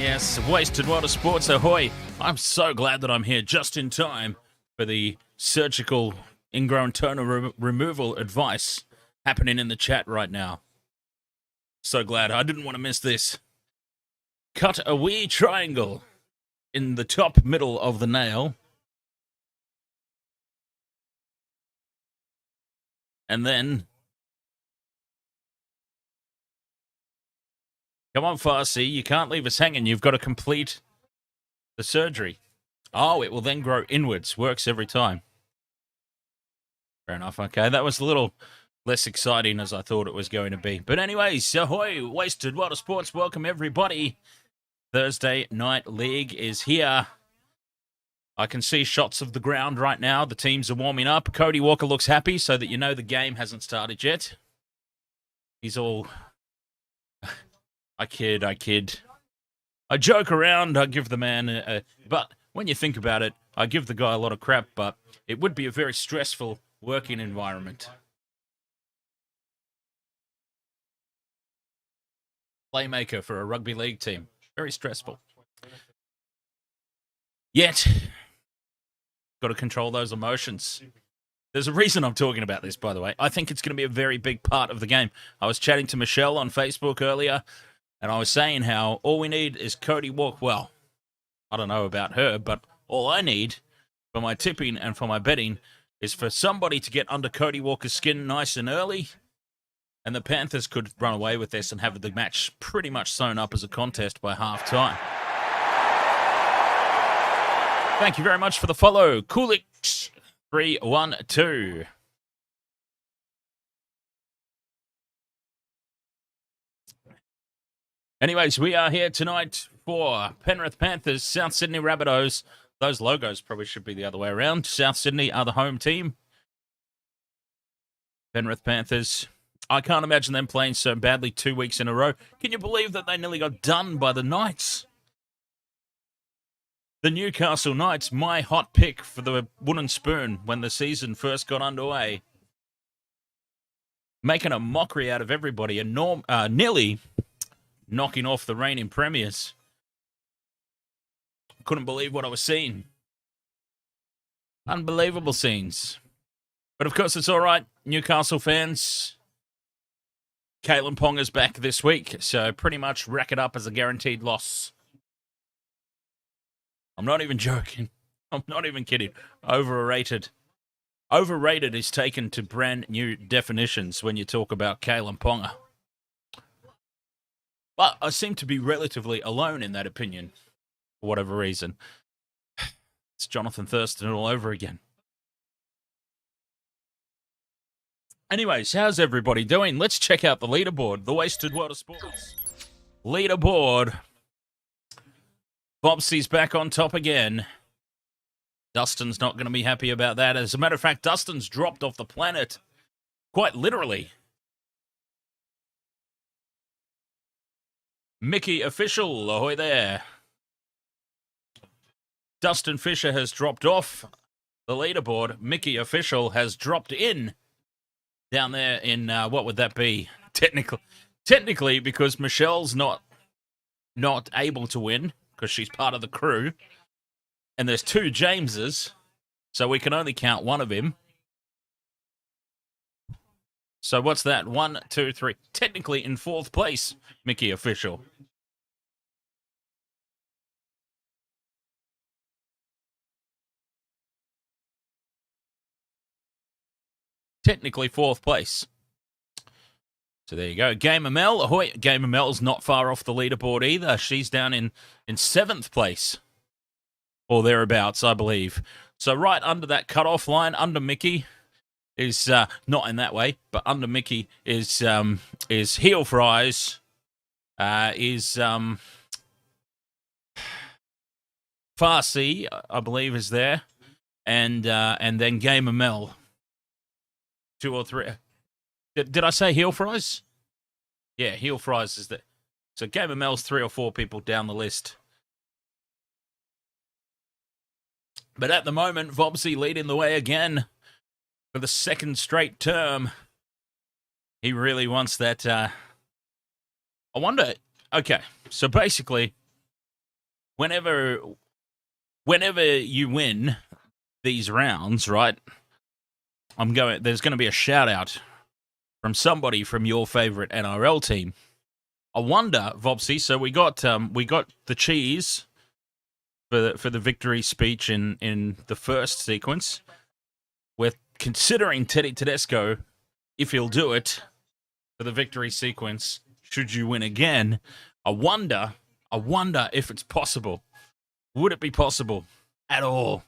Yes, Wasted World of Sports, ahoy. I'm so glad that I'm here just in time for the surgical ingrown toner removal advice happening in the chat right now. So glad. I didn't want to miss this. Cut a wee triangle in the top middle of the nail. And then... Come on, Farsi, you can't leave us hanging. You've got to complete the surgery. Oh, it will then grow inwards. Works every time. Fair enough. Okay, that was a little less exciting as I thought it was going to be. But anyways, ahoy, Wasted World of Sports. Welcome, everybody. Thursday Night League is here. I can see shots of the ground right now. The teams are warming up. Cody Walker looks happy so that you know the game hasn't started yet. He's all... I kid. I joke around, I give the man but when you think about it, I give the guy a lot of crap, but it would be a very stressful working environment. Playmaker for a rugby league team. Very stressful. Yet, got to control those emotions. There's a reason I'm talking about this, by the way. I think it's going to be a very big part of the game. I was chatting to Michelle on Facebook earlier, and I was saying how all we need is Cody Walker. Well, I don't know about her, but all I need for my tipping and for my betting is for somebody to get under Cody Walker's skin nice and early, and the Panthers could run away with this and have the match pretty much sewn up as a contest by half-time. Thank you very much for the follow. Coolix 312. Anyways, we are here tonight for Penrith Panthers, South Sydney Rabbitohs. Those logos probably should be the other way around. South Sydney are the home team. Penrith Panthers. I can't imagine them playing so badly 2 weeks in a row. Can you believe that they nearly got done by the Knights? The Newcastle Knights, my hot pick for the wooden spoon when the season first got underway. Making a mockery out of everybody and nearly knocking off the reigning premiers. Couldn't believe what I was seeing. Unbelievable scenes. But of course it's all right, Newcastle fans. Kalyn Ponga's back this week, so pretty much rack it up as a guaranteed loss. I'm not even joking. I'm not even kidding. Overrated. Overrated is taken to brand new definitions when you talk about Kalyn Ponga. But I seem to be relatively alone in that opinion, for whatever reason. It's Jonathan Thurston all over again. Anyways, how's everybody doing? Let's check out the leaderboard, the Wasted World of Sports. Leaderboard. Bobsy's back on top again. Dustin's not going to be happy about that. As a matter of fact, Dustin's dropped off the planet. Quite literally. Mickey Official, ahoy there. Dustin Fisher has dropped off the leaderboard. Mickey Official has dropped in down there in, what would that be? Technically, because Michelle's not able to win, because she's part of the crew. And there's two Jameses, so we can only count one of him. So what's that? 1, 2, 3. Technically in fourth place, Mickey Official. Technically fourth place. So there you go. Gamer Mel, ahoy. Gamer Mel's not far off the leaderboard either. She's down in seventh place. Or thereabouts, I believe. So right under that cutoff line, under Mickey, is not in that way, but under Mickey is Heel Fries, is Farsi, I believe, is there, and then Gamer Mel. 2 or 3. Did I say Heel Fries? Yeah, Heel Fries is there. So Gamer Mel's 3 or 4 people down the list. But at the moment, Vobsy leading the way again for the second straight term. He really wants that. I wonder. Okay, so basically, whenever you win these rounds, right? There's going to be a shout out from somebody from your favorite NRL team. I wonder, Vopsy. So we got the cheese for the victory speech in the first sequence. We're considering Teddy Tedesco, if he'll do it, for the victory sequence. Should you win again, I wonder if it's possible. Would it be possible at all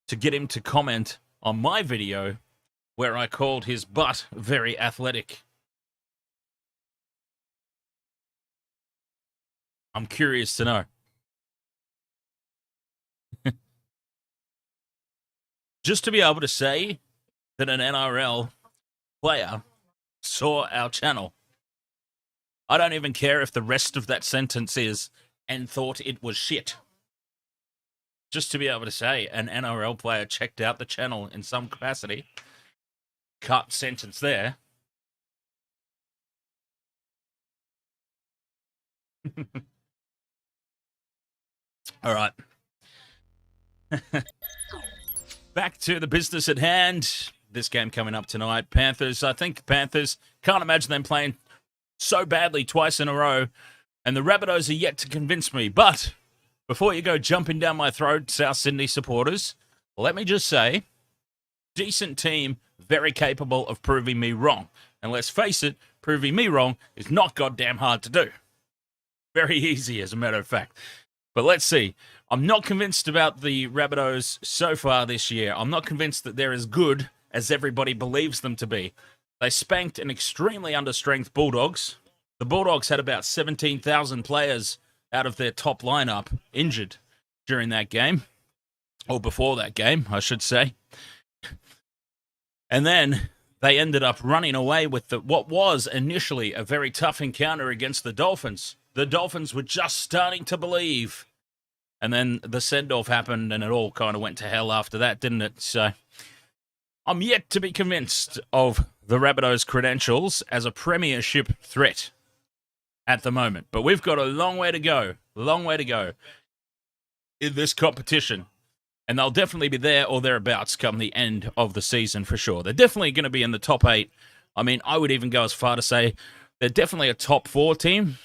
to get him to comment on my video where I called his butt very athletic? I'm curious to know. Just to be able to say that an NRL player saw our channel. I don't even care if the rest of that sentence is, and thought it was shit. Just to be able to say an NRL player checked out the channel in some capacity. Cut sentence there. All right. Back to the business at hand. This game coming up tonight. Panthers. I think Panthers, can't imagine them playing so badly twice in a row. And the Rabbitohs are yet to convince me. But before you go jumping down my throat, South Sydney supporters, let me just say, decent team, very capable of proving me wrong. And let's face it, proving me wrong is not goddamn hard to do. Very easy, as a matter of fact. But let's see. I'm not convinced about the Rabbitohs so far this year. I'm not convinced that they're as good as everybody believes them to be. They spanked an extremely understrength Bulldogs. The Bulldogs had about 17,000 players out of their top lineup injured during that game. Or before that game, I should say. And then they ended up running away with what was initially a very tough encounter against the Dolphins. The Dolphins were just starting to believe. And then the send-off happened and it all kind of went to hell after that, didn't it? So I'm yet to be convinced of the Rabbitohs' credentials as a premiership threat at the moment. But we've got a long way to go in this competition. And they'll definitely be there or thereabouts come the end of the season for sure. They're definitely going to be in the top 8. I mean, I would even go as far to say they're definitely a top 4 team.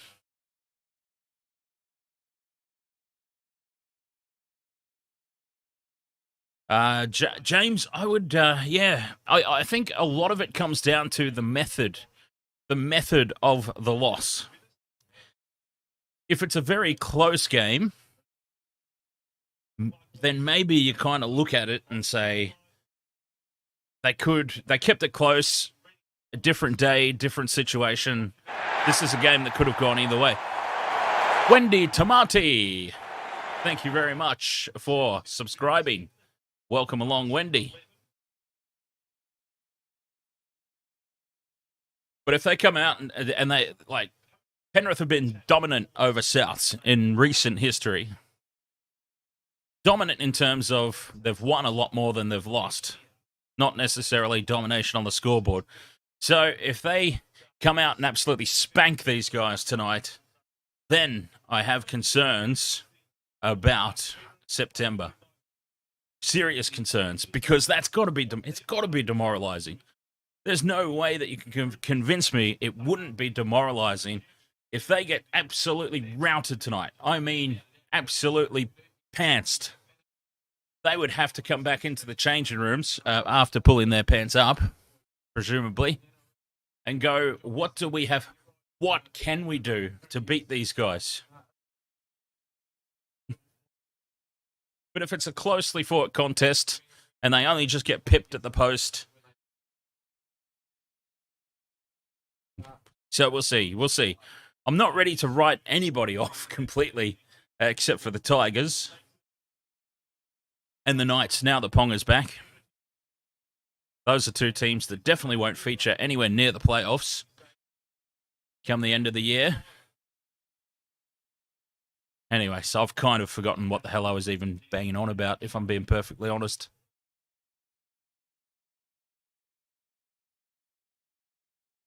James, I would, I think a lot of it comes down to the method of the loss. If it's a very close game, then maybe you kind of look at it and say they kept it close, a different day, different situation. This is a game that could have gone either way. Wendy Tamati, thank you very much for subscribing. Welcome along, Wendy. But if they come out and they, like, Penrith have been dominant over Souths in recent history. Dominant in terms of they've won a lot more than they've lost. Not necessarily domination on the scoreboard. So if they come out and absolutely spank these guys tonight, then I have concerns about September. Serious concerns, because it's got to be demoralizing. There's no way that you can convince me it wouldn't be demoralizing if they get absolutely routed tonight. I mean, absolutely pantsed. They would have to come back into the changing rooms after pulling their pants up, presumably, and go, what do we have? What can we do to beat these guys? But if it's a closely fought contest and they only just get pipped at the post, so we'll see. We'll see. I'm not ready to write anybody off completely, except for the Tigers and the Knights. Now that Ponga's back, those are two teams that definitely won't feature anywhere near the playoffs come the end of the year. Anyway, so I've kind of forgotten what the hell I was even banging on about, if I'm being perfectly honest.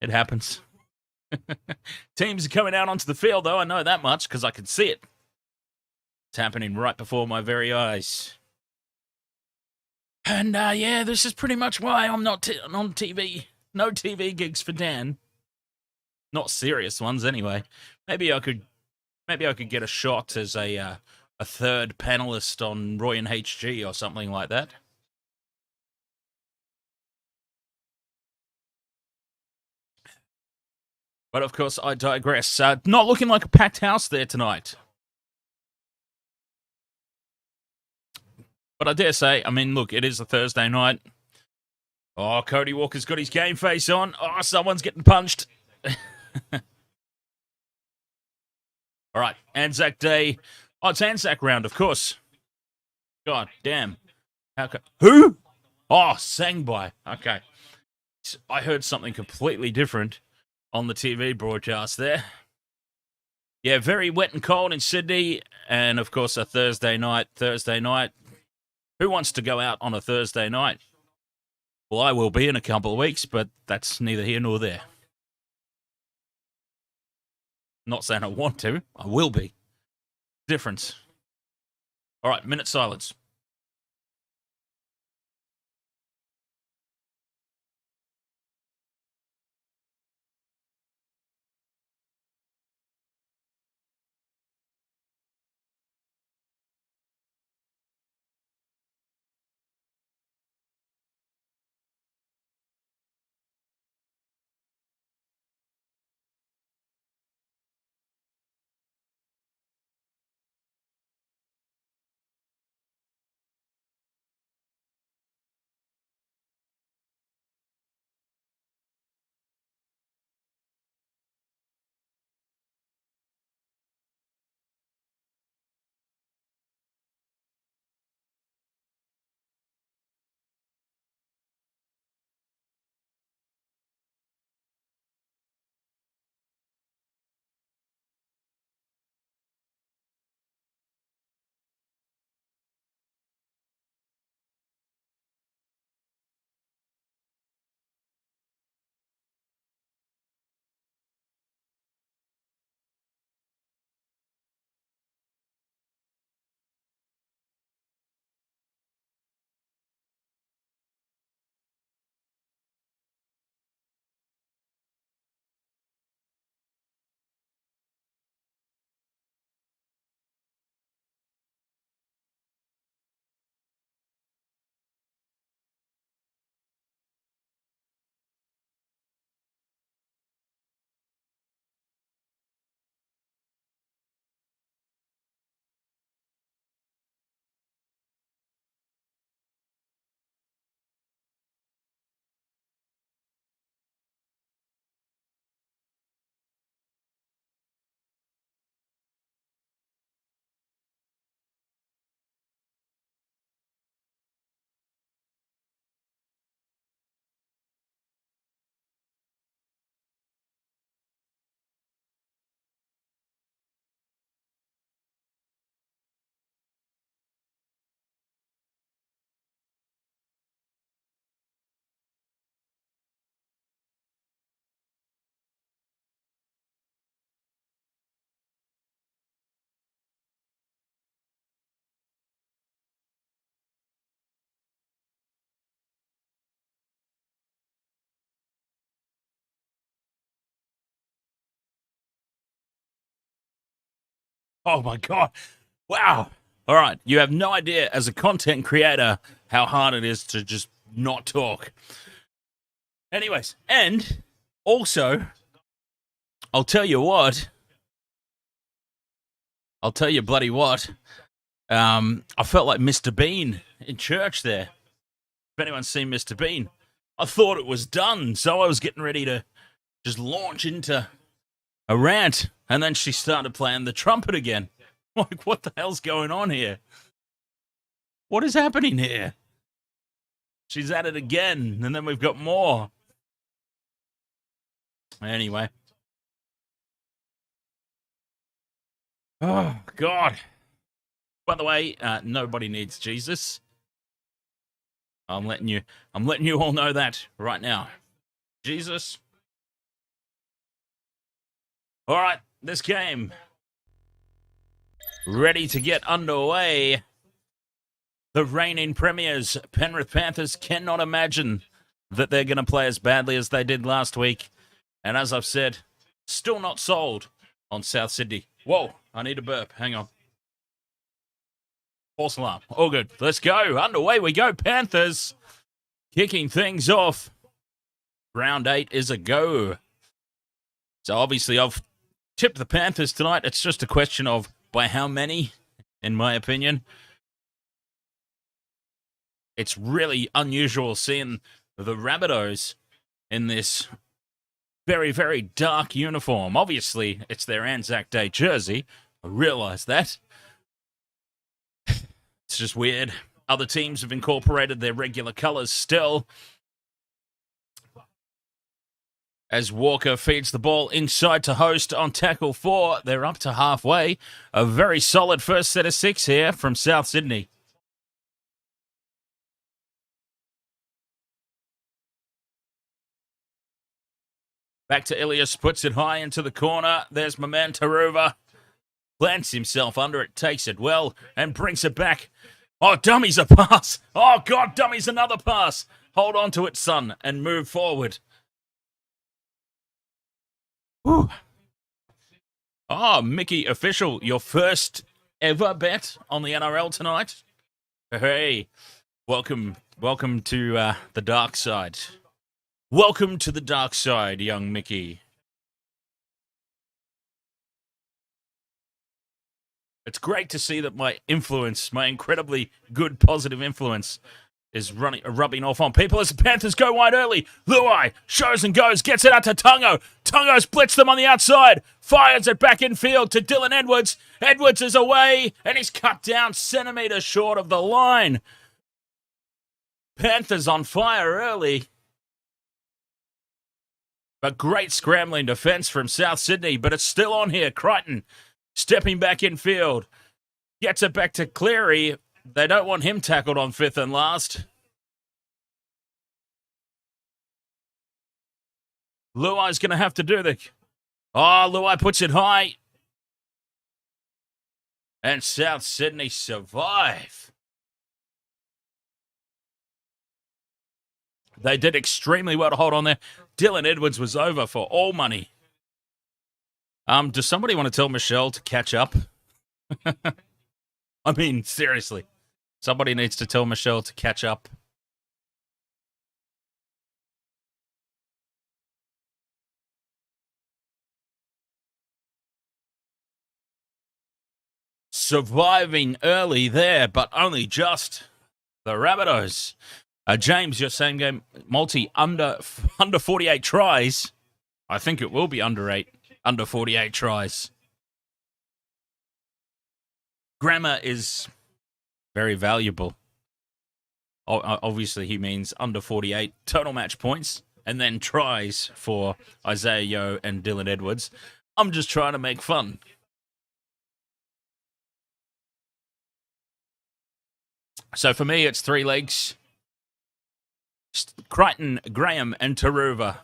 It happens. Teams are coming out onto the field, though. I know that much because I can see it. It's happening right before my very eyes. And yeah, this is pretty much why I'm not on TV. No TV gigs for Dan. Not serious ones, anyway. Maybe I could get a shot as a third panelist on Roy and HG or something like that. But of course, I digress. Not looking like a packed house there tonight. But I dare say, I mean, look, it is a Thursday night. Oh, Cody Walker's got his game face on. Oh, someone's getting punched. All right, Anzac Day. Oh, it's Anzac round, of course. God damn. Who? Oh, Sangbai. Okay. I heard something completely different on the TV broadcast there. Yeah, very wet and cold in Sydney. And, of course, a Thursday night. Who wants to go out on a Thursday night? Well, I will be in a couple of weeks, but that's neither here nor there. Not saying I want to. I will be. Difference. All right, minute silence. Oh, my God. Wow. All right. You have no idea, as a content creator, how hard it is to just not talk. Anyways, and also, I'll tell you bloody what. I felt like Mr. Bean in church there. If anyone's seen Mr. Bean, I thought it was done, so I was getting ready to just launch into a rant, and then she started playing the trumpet again. Like, what the hell's going on here? What is happening here? She's at it again, and then we've got more. Anyway. Oh, God. By the way, nobody needs Jesus. I'm letting you all know that right now. Jesus. All right, this game. ready to get underway. The reigning premiers, Penrith Panthers, cannot imagine that they're going to play as badly as they did last week. And as I've said, still not sold on South Sydney. Whoa, I need a burp. Hang on. False alarm. All good. Let's go. Underway we go. Panthers kicking things off. Round 8 is a go. So obviously I've tipped the Panthers tonight. It's just a question of by how many, in my opinion. It's really unusual seeing the Rabbitohs in this very, very dark uniform. Obviously, it's their Anzac Day jersey. I realise that. It's just weird. Other teams have incorporated their regular colours still. As Walker feeds the ball inside to Host on tackle 4. They're up to halfway. A very solid first set of 6 here from South Sydney. Back to Ilias, puts it high into the corner. There's my man Taruva. Plants himself under it, takes it well, and brings it back. Oh, dummies a pass. Oh, God, dummies another pass. Hold on to it, son, and move forward. Whew. Oh, Mickey Official, your first ever bet on the NRL tonight. Hey, welcome to the dark side. Welcome to the dark side, young Mickey. It's great to see that my influence, my incredibly good positive influence, is rubbing off on people as the Panthers go wide early. Luai shows and goes, gets it out to Tungo. Tungo's blitzed them on the outside, fires it back in field to Dylan Edwards. Edwards is away, and he's cut down centimetres short of the line. Panthers on fire early. A great scrambling defence from South Sydney, but it's still on here. Crichton stepping back in field. Gets it back to Cleary. They don't want him tackled on 5th and last. Luai's going to have to do the... Oh, Luai puts it high. And South Sydney survive. They did extremely well to hold on there. Dylan Edwards was over for all money. Does somebody want to tell Michelle to catch up? I mean, seriously. Somebody needs to tell Michelle to catch up. Surviving early there, but only just. The Rabbitohs. James, your same game multi under 48 tries. I think it will be under 48 tries. Grammar is very valuable. Obviously, he means under 48 total match points and then tries for Isaiah Yeo and Dylan Edwards. I'm just trying to make fun. So for me, it's 3 legs. Crichton, Graham, and Taruva.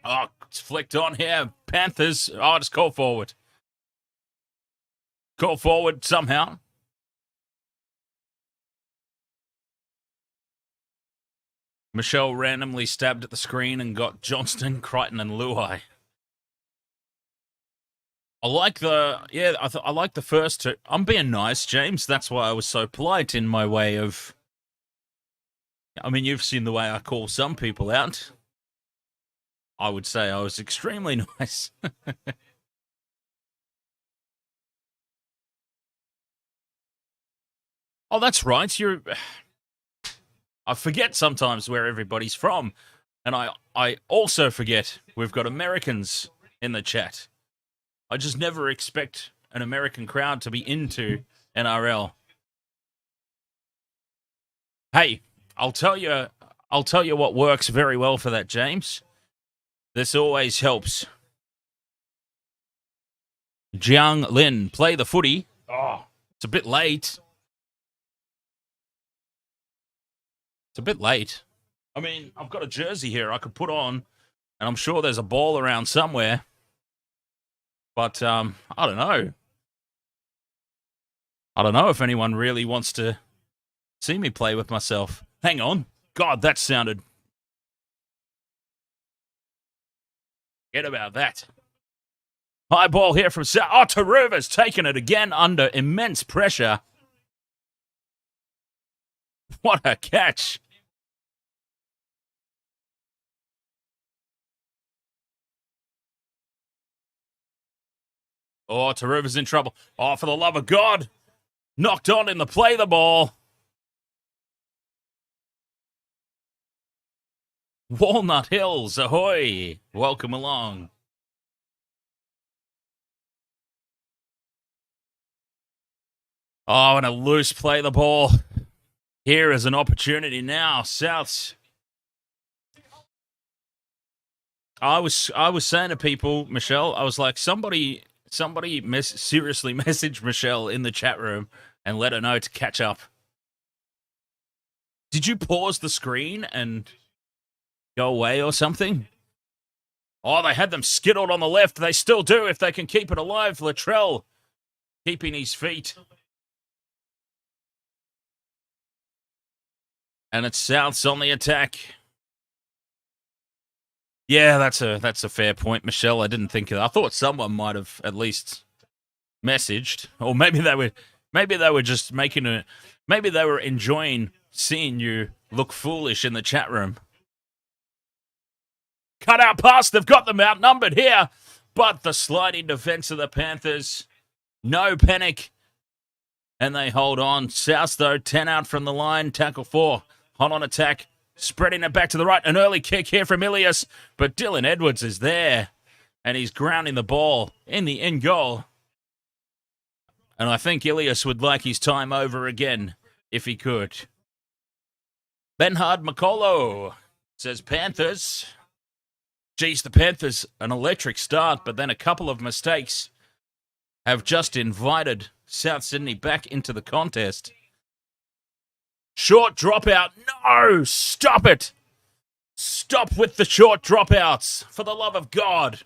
Oh, it's flicked on here. Panthers. Oh, just call forward. Call forward somehow. Michelle randomly stabbed at the screen and got Johnston, Crichton, and Luai. I like I like the first 2. I'm being nice, James. That's why I was so polite in my way of... I mean, you've seen the way I call some people out. I would say I was extremely nice. Oh, that's right. I forget sometimes where everybody's from. And I also forget we've got Americans in the chat. I just never expect an American crowd to be into NRL. Hey, I'll tell you what works very well for that, James. This always helps. Jiang Lin, play the footy. Oh, it's a bit late. It's a bit late. I mean, I've got a jersey here I could put on And I'm sure there's a ball around somewhere. But I don't know. I don't know if anyone really wants to see me play with myself. Hang on. God, that sounded... Forget about that. High ball here from South. Oh, Taruva's taken it again under immense pressure. What a catch. Oh, Taruva's in trouble. Oh, for the love of God. Knocked on in the play the ball. Walnut Hills, ahoy. Welcome along. Oh, and a loose play the ball. Here is an opportunity now. Souths. I was saying to people, Michelle, I was like, somebody seriously message Michelle in the chat room and let her know to catch up. Did you pause the screen and go away or something? Oh, they had them skittled on the left. They still do if they can keep it alive. Latrell keeping his feet. And it's Souths on the attack. Yeah, that's a fair point, Michelle. I didn't think of that. I thought someone might have at least messaged, or maybe they were just maybe they were enjoying seeing you look foolish in the chat room. Cut out pass. They've got them outnumbered here, but the sliding defense of the Panthers, no panic, and they hold on. South though, 10 out from the line, tackle 4, hot on attack. Spreading it back to the right. An early kick here from Ilias. But Dylan Edwards is there. And he's grounding the ball in the end goal. And I think Ilias would like his time over again if he could. Benhard McCullough says Panthers. Geez, the Panthers, an electric start, but then a couple of mistakes have just invited South Sydney back into the contest. Short dropout. No! Stop it! Stop with the short dropouts, for the love of God.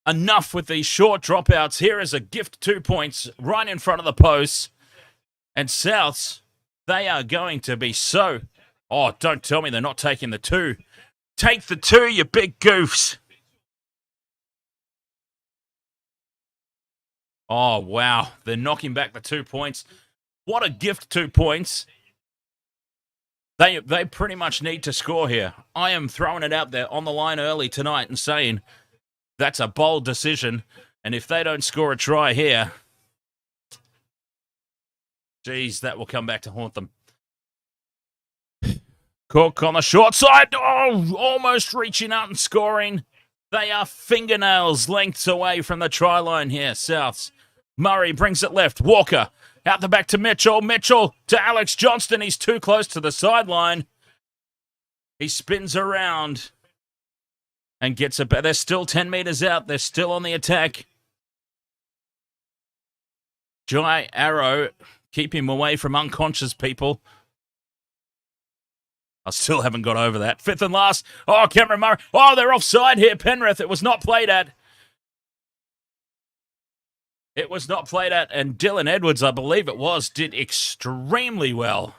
Enough with these short dropouts. Here is a gift 2 points right in front of the post. And Souths, they are going to be so... Oh, don't tell me they're not taking the 2. Take the 2, you big goofs. Oh, wow. They're knocking back the 2 points. What a gift 2 points. They pretty much need to score here. I am throwing it out there on the line early tonight and saying that's a bold decision. And if they don't score a try here, geez, that will come back to haunt them. Cook on the short side. Oh, almost reaching out and scoring. They are fingernails lengths away from the try line here, Souths. Murray brings it left. Walker out the back to Mitchell. Mitchell to Alex Johnston. He's too close to the sideline. He spins around and gets it back. They're still 10 metres out. They're still on the attack. Jai Arrow, keep him away from unconscious people. I still haven't got over that. 5th and last. Oh, Cameron Murray. Oh, they're offside here, Penrith. It was not played at. It was not played at, and Dylan Edwards, I believe it was, did extremely well.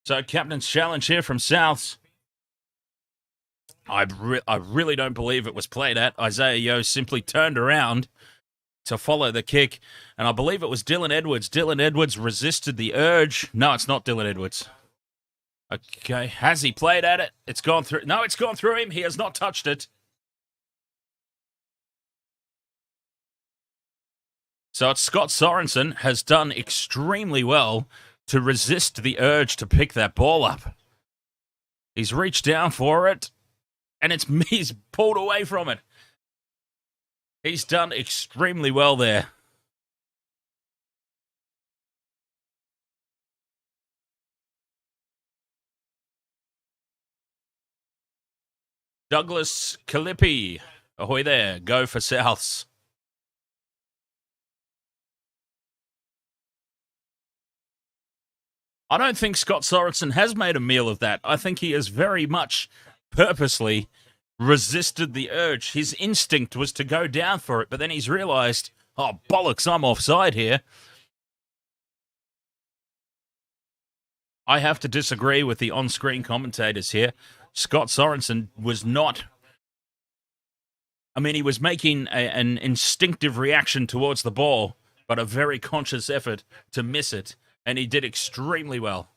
So, captain's challenge here from Souths. I really don't believe it was played at. Isaiah Yeo simply turned around to follow the kick, and I believe it was Dylan Edwards. Dylan Edwards resisted the urge. No, it's not Dylan Edwards. Okay, has he played at it? It's gone through. No, it's gone through him. He has not touched it. So it's Scott Sorensen has done extremely well to resist the urge to pick that ball up. He's reached down for it, and he's pulled away from it. He's done extremely well there. Douglas Kalippi. Ahoy there. Go for Souths. I don't think Scott Sorensen has made a meal of that. I think he has very much purposely resisted the urge. His instinct was to go down for it, but then he's realised, oh, bollocks, I'm offside here. I have to disagree with the on-screen commentators here. Scott Sorensen was not... I mean, he was making an instinctive reaction towards the ball, but a very conscious effort to miss it. And he did extremely well.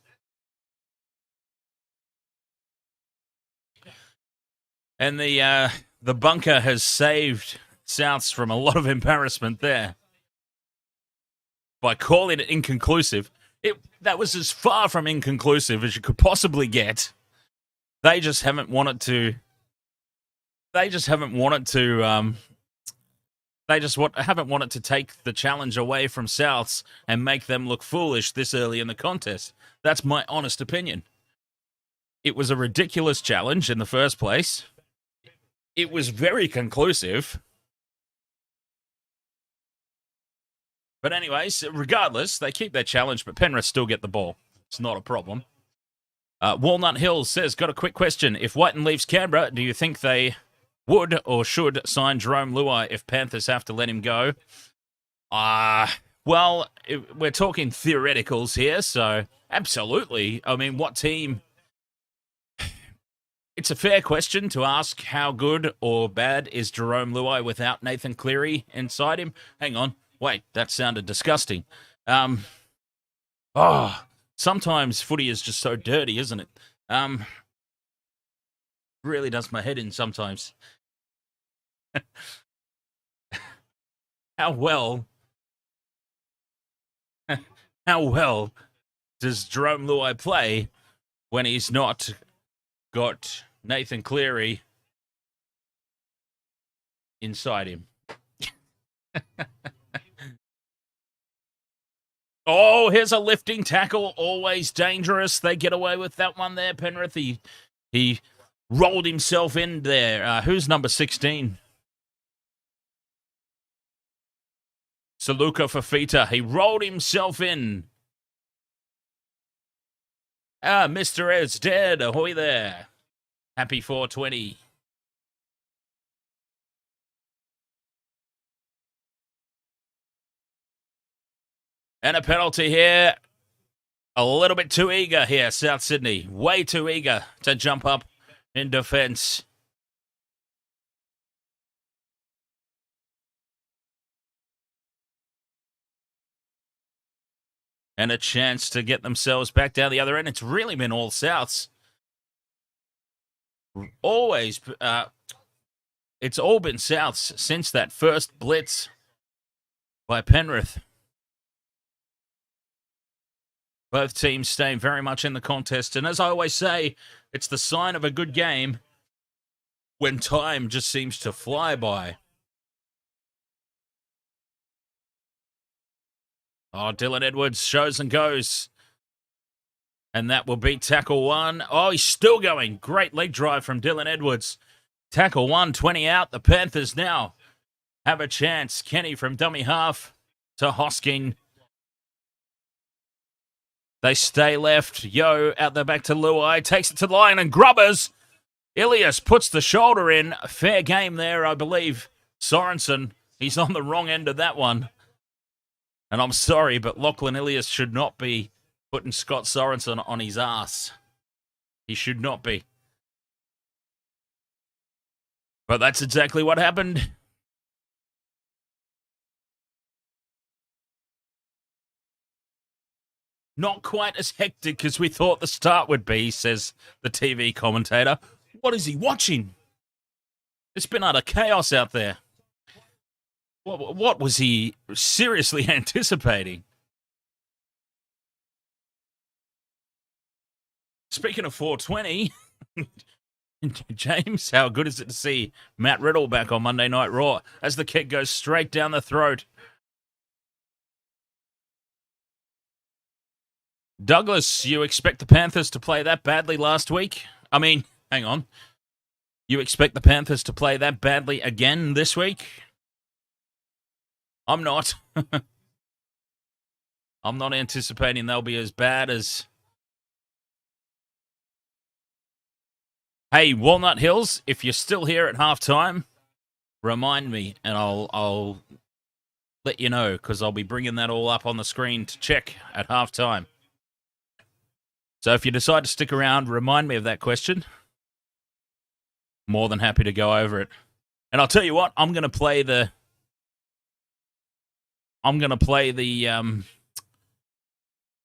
And the bunker has saved Souths from a lot of embarrassment there by calling it inconclusive. That was as far from inconclusive as you could possibly get. They just haven't wanted to. Haven't wanted to take the challenge away from Souths and make them look foolish this early in the contest. That's my honest opinion. It was a ridiculous challenge in the first place. It was very conclusive. But anyways, regardless, they keep their challenge, but Penrith still get the ball. It's not a problem. Walnut Hills says, got a quick question. If Whiten leaves Canberra, do you think they would or should sign Jarome Luai if Panthers have to let him go? Well, we're talking theoreticals here, so absolutely. I mean, what team? It's a fair question to ask how good or bad is Jarome Luai without Nathan Cleary inside him. Hang on. Wait, that sounded disgusting. Sometimes footy is just so dirty, isn't it? Really does my head in sometimes. How well does Jarome Luai play when he's not got Nathan Cleary inside him? Oh, here's a lifting tackle, always dangerous. They get away with that one there, Penrith. He rolled himself in there. Who's number 16? Saluka Fafita. He rolled himself in. Mr. Ed's dead. Ahoy there. Happy 420. And a penalty here. A little bit too eager here, South Sydney. Way too eager to jump up in defence. And a chance to get themselves back down the other end. It's really been all Souths. Always. It's all been Souths since that first blitz by Penrith. Both teams staying very much in the contest. And as I always say, it's the sign of a good game when time just seems to fly by. Oh, Dylan Edwards shows and goes. And that will beat tackle one. Oh, he's still going. Great leg drive from Dylan Edwards. Tackle one, 20 out. The Panthers now have a chance. Kenny from dummy half to Hosking. They stay left. Yo out there back to Luai. Takes it to the line and grubbers. Ilias puts the shoulder in. Fair game there, I believe. Sorensen, he's on the wrong end of that one. And I'm sorry, but Lachlan Ilias should not be putting Scott Sorensen on his ass. He should not be. But that's exactly what happened. Not quite as hectic as we thought the start would be, says the TV commentator. What is he watching? It's been utter chaos out there. What was he seriously anticipating? Speaking of 420, James, how good is it to see Matt Riddle back on Monday Night Raw as the kick goes straight down the throat? Douglas, you expect the Panthers to play that badly last week? I mean, hang on. You expect the Panthers to play that badly again this week? I'm not. I'm not anticipating they'll be as bad as... Hey, Walnut Hills, if you're still here at halftime, remind me and I'll let you know, because I'll be bringing that all up on the screen to check at halftime. So if you decide to stick around, remind me of that question. More than happy to go over it. And I'll tell you what, I'm going to play the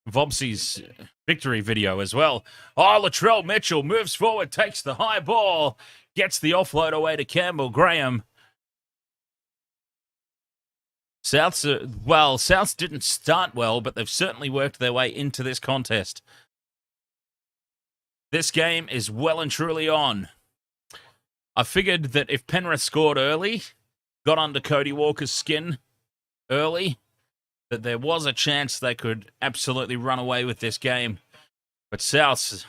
Vobsy's victory video as well. Oh, Latrell Mitchell moves forward, takes the high ball, gets the offload away to Campbell Graham. Souths didn't start well, but they've certainly worked their way into this contest. This game is well and truly on. I figured that if Penrith scored early, got under Cody Walker's skin early, that there was a chance they could absolutely run away with this game. But Souths,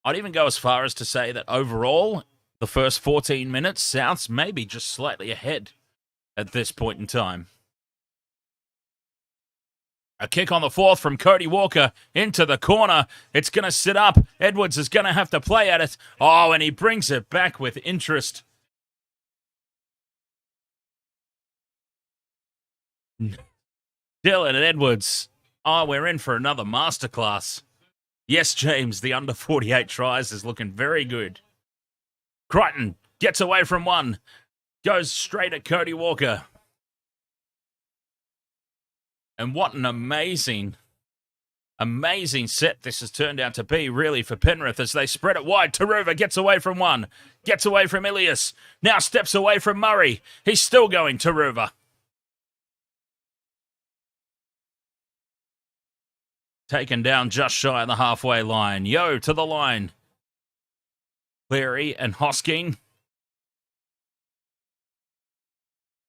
I'd even go as far as to say that overall, the first 14 minutes, Souths may be just slightly ahead at this point in time. A kick on the fourth from Cody Walker into the corner. It's going to sit up. Edwards is going to have to play at it. Oh, and he brings it back with interest. Dylan and Edwards. Oh, we're in for another masterclass. Yes, James, the under 48 tries is looking very good. Crichton gets away from one. Goes straight at Cody Walker. And what an amazing set this has turned out to be, really, for Penrith as they spread it wide. Taruva gets away from one. Gets away from Ilias. Now steps away from Murray. He's still going, Taruva. Taken down just shy of the halfway line. Yo to the line. Cleary and Hosking.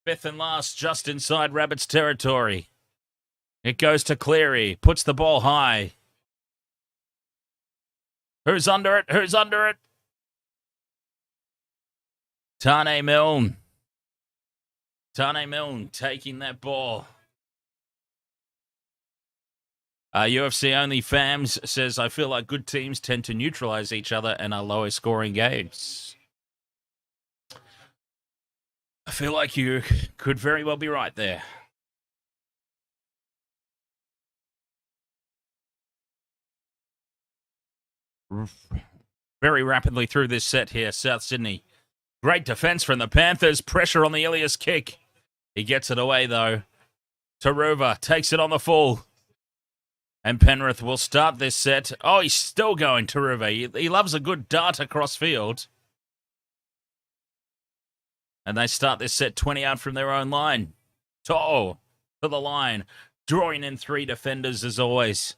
Fifth and last, just inside Rabbits territory. It goes to Cleary. Puts the ball high. Who's under it? Who's under it? Taane Milne. Taane Milne taking that ball. UFC Only Fams says, I feel like good teams tend to neutralize each other and are lower scoring games. I feel like you could very well be right there. Very rapidly through this set here, South Sydney. Great defense from the Panthers. Pressure on the Ilias kick. He gets it away, though. Taruva takes it on the full. And Penrith will start this set. Oh, he's still going, Taruva. He loves a good dart across field. And they start this set 20 out from their own line. To'o to the line. Drawing in three defenders as always.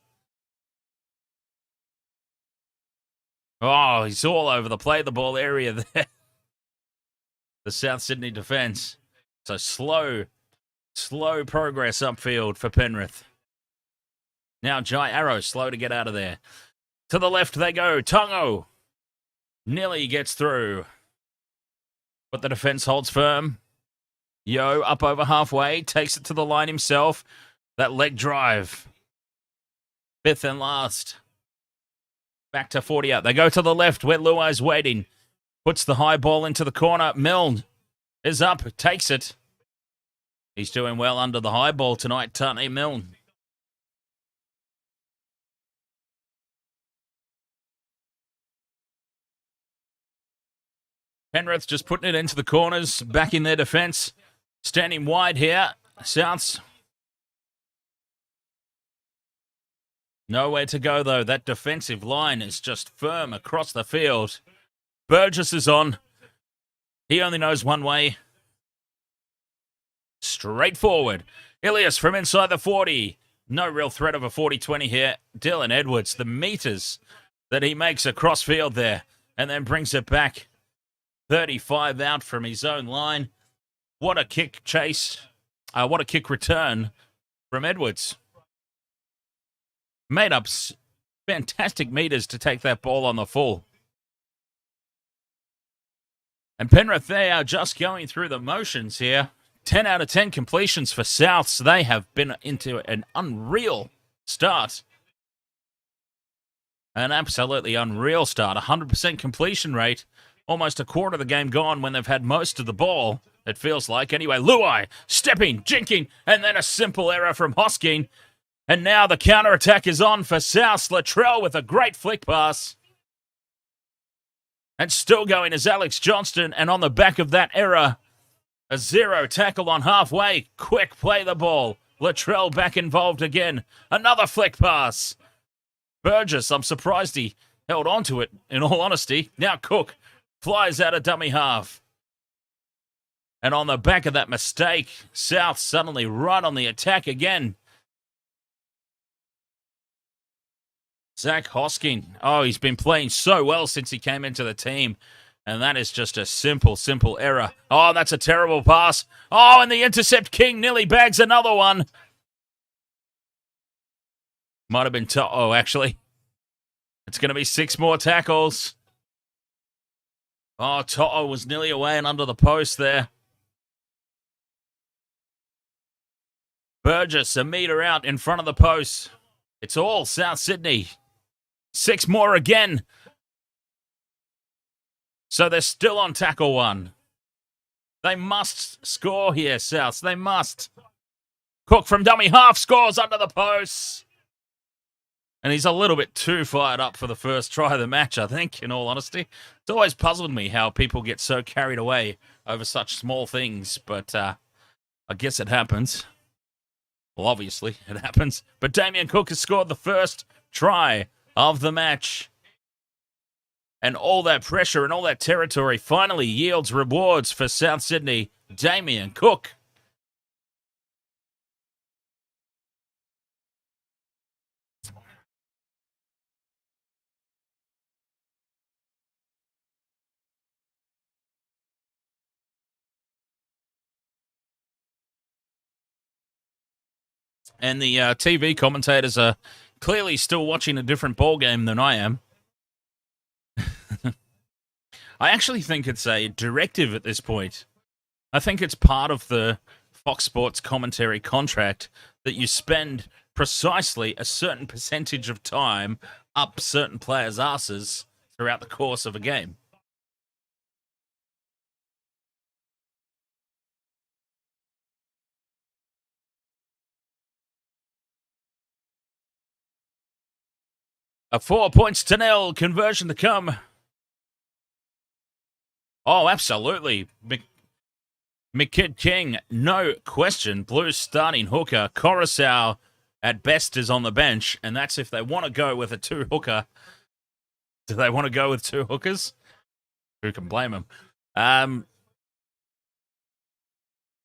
Oh, he's all over the play the ball area there. The South Sydney defense. So slow progress upfield for Penrith. Now Jai Arrow slow to get out of there. To the left they go. Tongo nearly gets through. But the defense holds firm. Yo up over halfway. Takes it to the line himself. That leg drive. Fifth and last. Back to 40 out. They go to the left where Luai's waiting. Puts the high ball into the corner. Milne is up. Takes it. He's doing well under the high ball tonight, Taane Milne. Penrith just putting it into the corners. Back in their defence. Standing wide here. Souths. Nowhere to go, though. That defensive line is just firm across the field. Burgess is on. He only knows one way. Straight forward. Ilias from inside the 40. No real threat of a 40-20 here. Dylan Edwards, the meters that he makes across field there. And then brings it back. 35 out from his own line. What a kick chase. What a kick return from Edwards. Made up fantastic meters to take that ball on the full. And Penrith, they are just going through the motions here. 10 out of 10 completions for Souths. They have been into an unreal start. An absolutely unreal start. 100% completion rate. Almost a quarter of the game gone when they've had most of the ball, it feels like. Anyway, Luai stepping, jinking, and then a simple error from Hosking. And now the counter-attack is on for South. Latrell with a great flick pass. And still going is Alex Johnston. And on the back of that error, a zero tackle on halfway. Quick play the ball. Latrell back involved again. Another flick pass. Burgess, I'm surprised he held on to it, in all honesty. Now Cook flies out a dummy half. And on the back of that mistake, South suddenly right on the attack again. Zach Hosking. Oh, he's been playing so well since he came into the team. And that is just a simple error. Oh, that's a terrible pass. Oh, and the intercept king nearly bags another one. Might have been To'o, actually. It's going to be 6 more tackles. Oh, To'o was nearly away and under the post there. Burgess, a metre out in front of the post. It's all South Sydney. 6 more again. So they're still on tackle 1. They must score here, South. They must. Cook from dummy half scores under the post. And he's a little bit too fired up for the first try of the match, I think, in all honesty. It's always puzzled me how people get so carried away over such small things, but I guess it happens. Well, obviously, it happens. But Damien Cook has scored the first try of the match. And all that pressure and all that territory finally yields rewards for South Sydney. Damien Cook. And the TV commentators are clearly still watching a different ball game than I am. I actually think it's a directive at this point. I think it's part of the Fox Sports commentary contract that you spend precisely a certain percentage of time up certain players' asses throughout the course of a game. A 4 points to nil conversion to come. Oh, absolutely. McKid King, no question. Blues starting hooker. Coruscant at best is on the bench, and that's if they want to go with a 2-hooker. Do they want to go with 2 hookers? Who can blame them?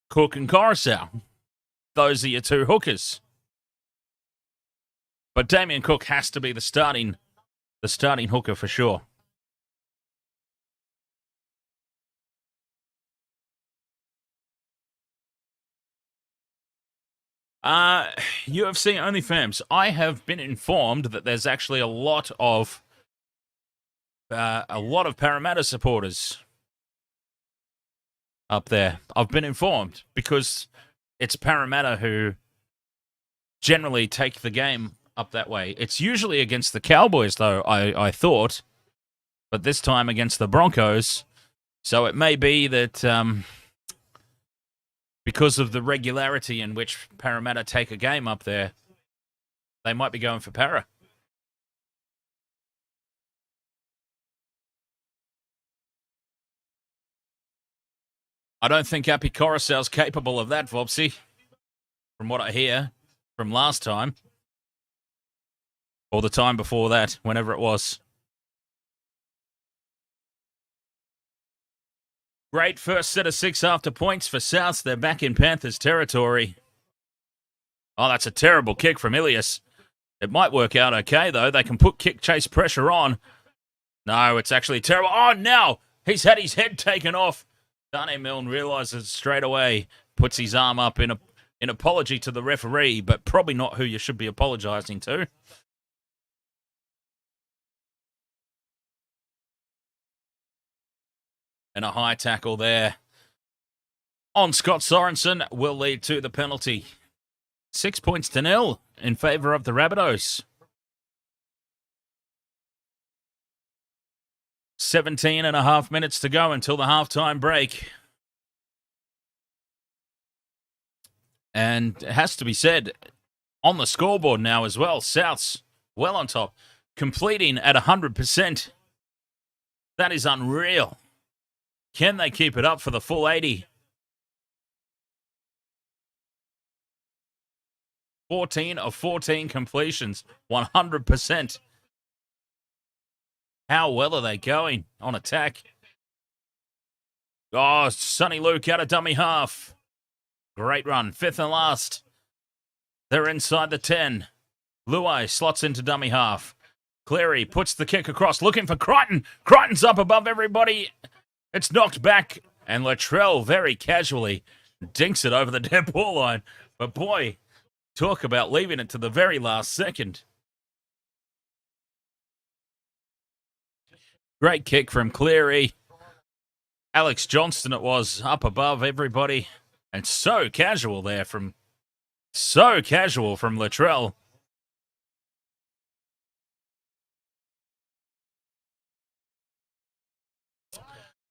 Cook and Coruscant. Those are your 2 hookers. But Damien Cook has to be the starting hooker for sure. UFC OnlyFans. I have been informed that there's actually a lot of Parramatta supporters up there. I've been informed because it's Parramatta who generally take the game up that way. It's usually against the Cowboys, though, I thought, but this time against the Broncos. So it may be that because of the regularity in which Parramatta take a game up there, they might be going for Para. I don't think Api Coruscant's capable of that, Vopsy, from what I hear from last time. Or the time before that, whenever it was. Great first set of 6 after points for Souths. They're back in Panthers territory. Oh, that's a terrible kick from Ilias. It might work out okay, though. They can put kick chase pressure on. No, it's actually terrible. Oh, now he's had his head taken off. Taane Milne realises straight away, puts his arm up in apology to the referee, but probably not who you should be apologising to. And a high tackle there on Scott Sorensen will lead to the penalty. 6 points to 0 in favour of the Rabbitohs. 17 and a half minutes to go until the halftime break. And it has to be said, on the scoreboard now as well, Souths well on top, completing at 100%. That is unreal. Can they keep it up for the full 80? 14 of 14 completions, 100%. How well are they going on attack? Oh, Sonny Luke out of dummy half. Great run, 5th and last. They're inside the 10. Luai slots into dummy half. Cleary puts the kick across, looking for Crichton. Crichton's up above everybody. It's knocked back, and Latrell very casually dinks it over the dead ball line. But boy, talk about leaving it to the very last second. Great kick from Cleary. Alex Johnston it was, up above everybody. And so casual there from Latrell.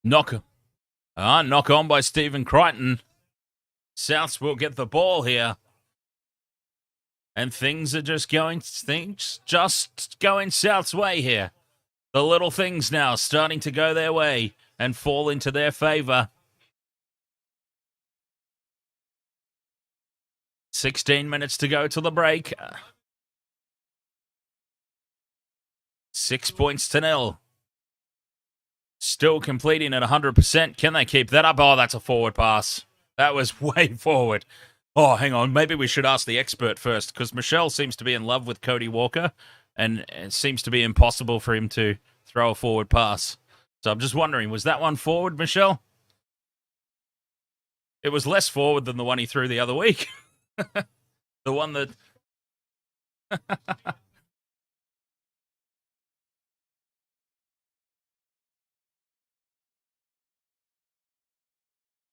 Knock on by Stephen Crichton. Souths will get the ball here. And things are just going South's way here. The little things now starting to go their way and fall into their favour. 16 minutes to go till the break. 6 points to 0. Still completing at 100%. Can they keep that up? Oh, that's a forward pass. That was way forward. Oh, hang on. Maybe we should ask the expert first, because Michelle seems to be in love with Cody Walker, and it seems to be impossible for him to throw a forward pass. So I'm just wondering, was that one forward, Michelle? It was less forward than the one he threw the other week. The one that...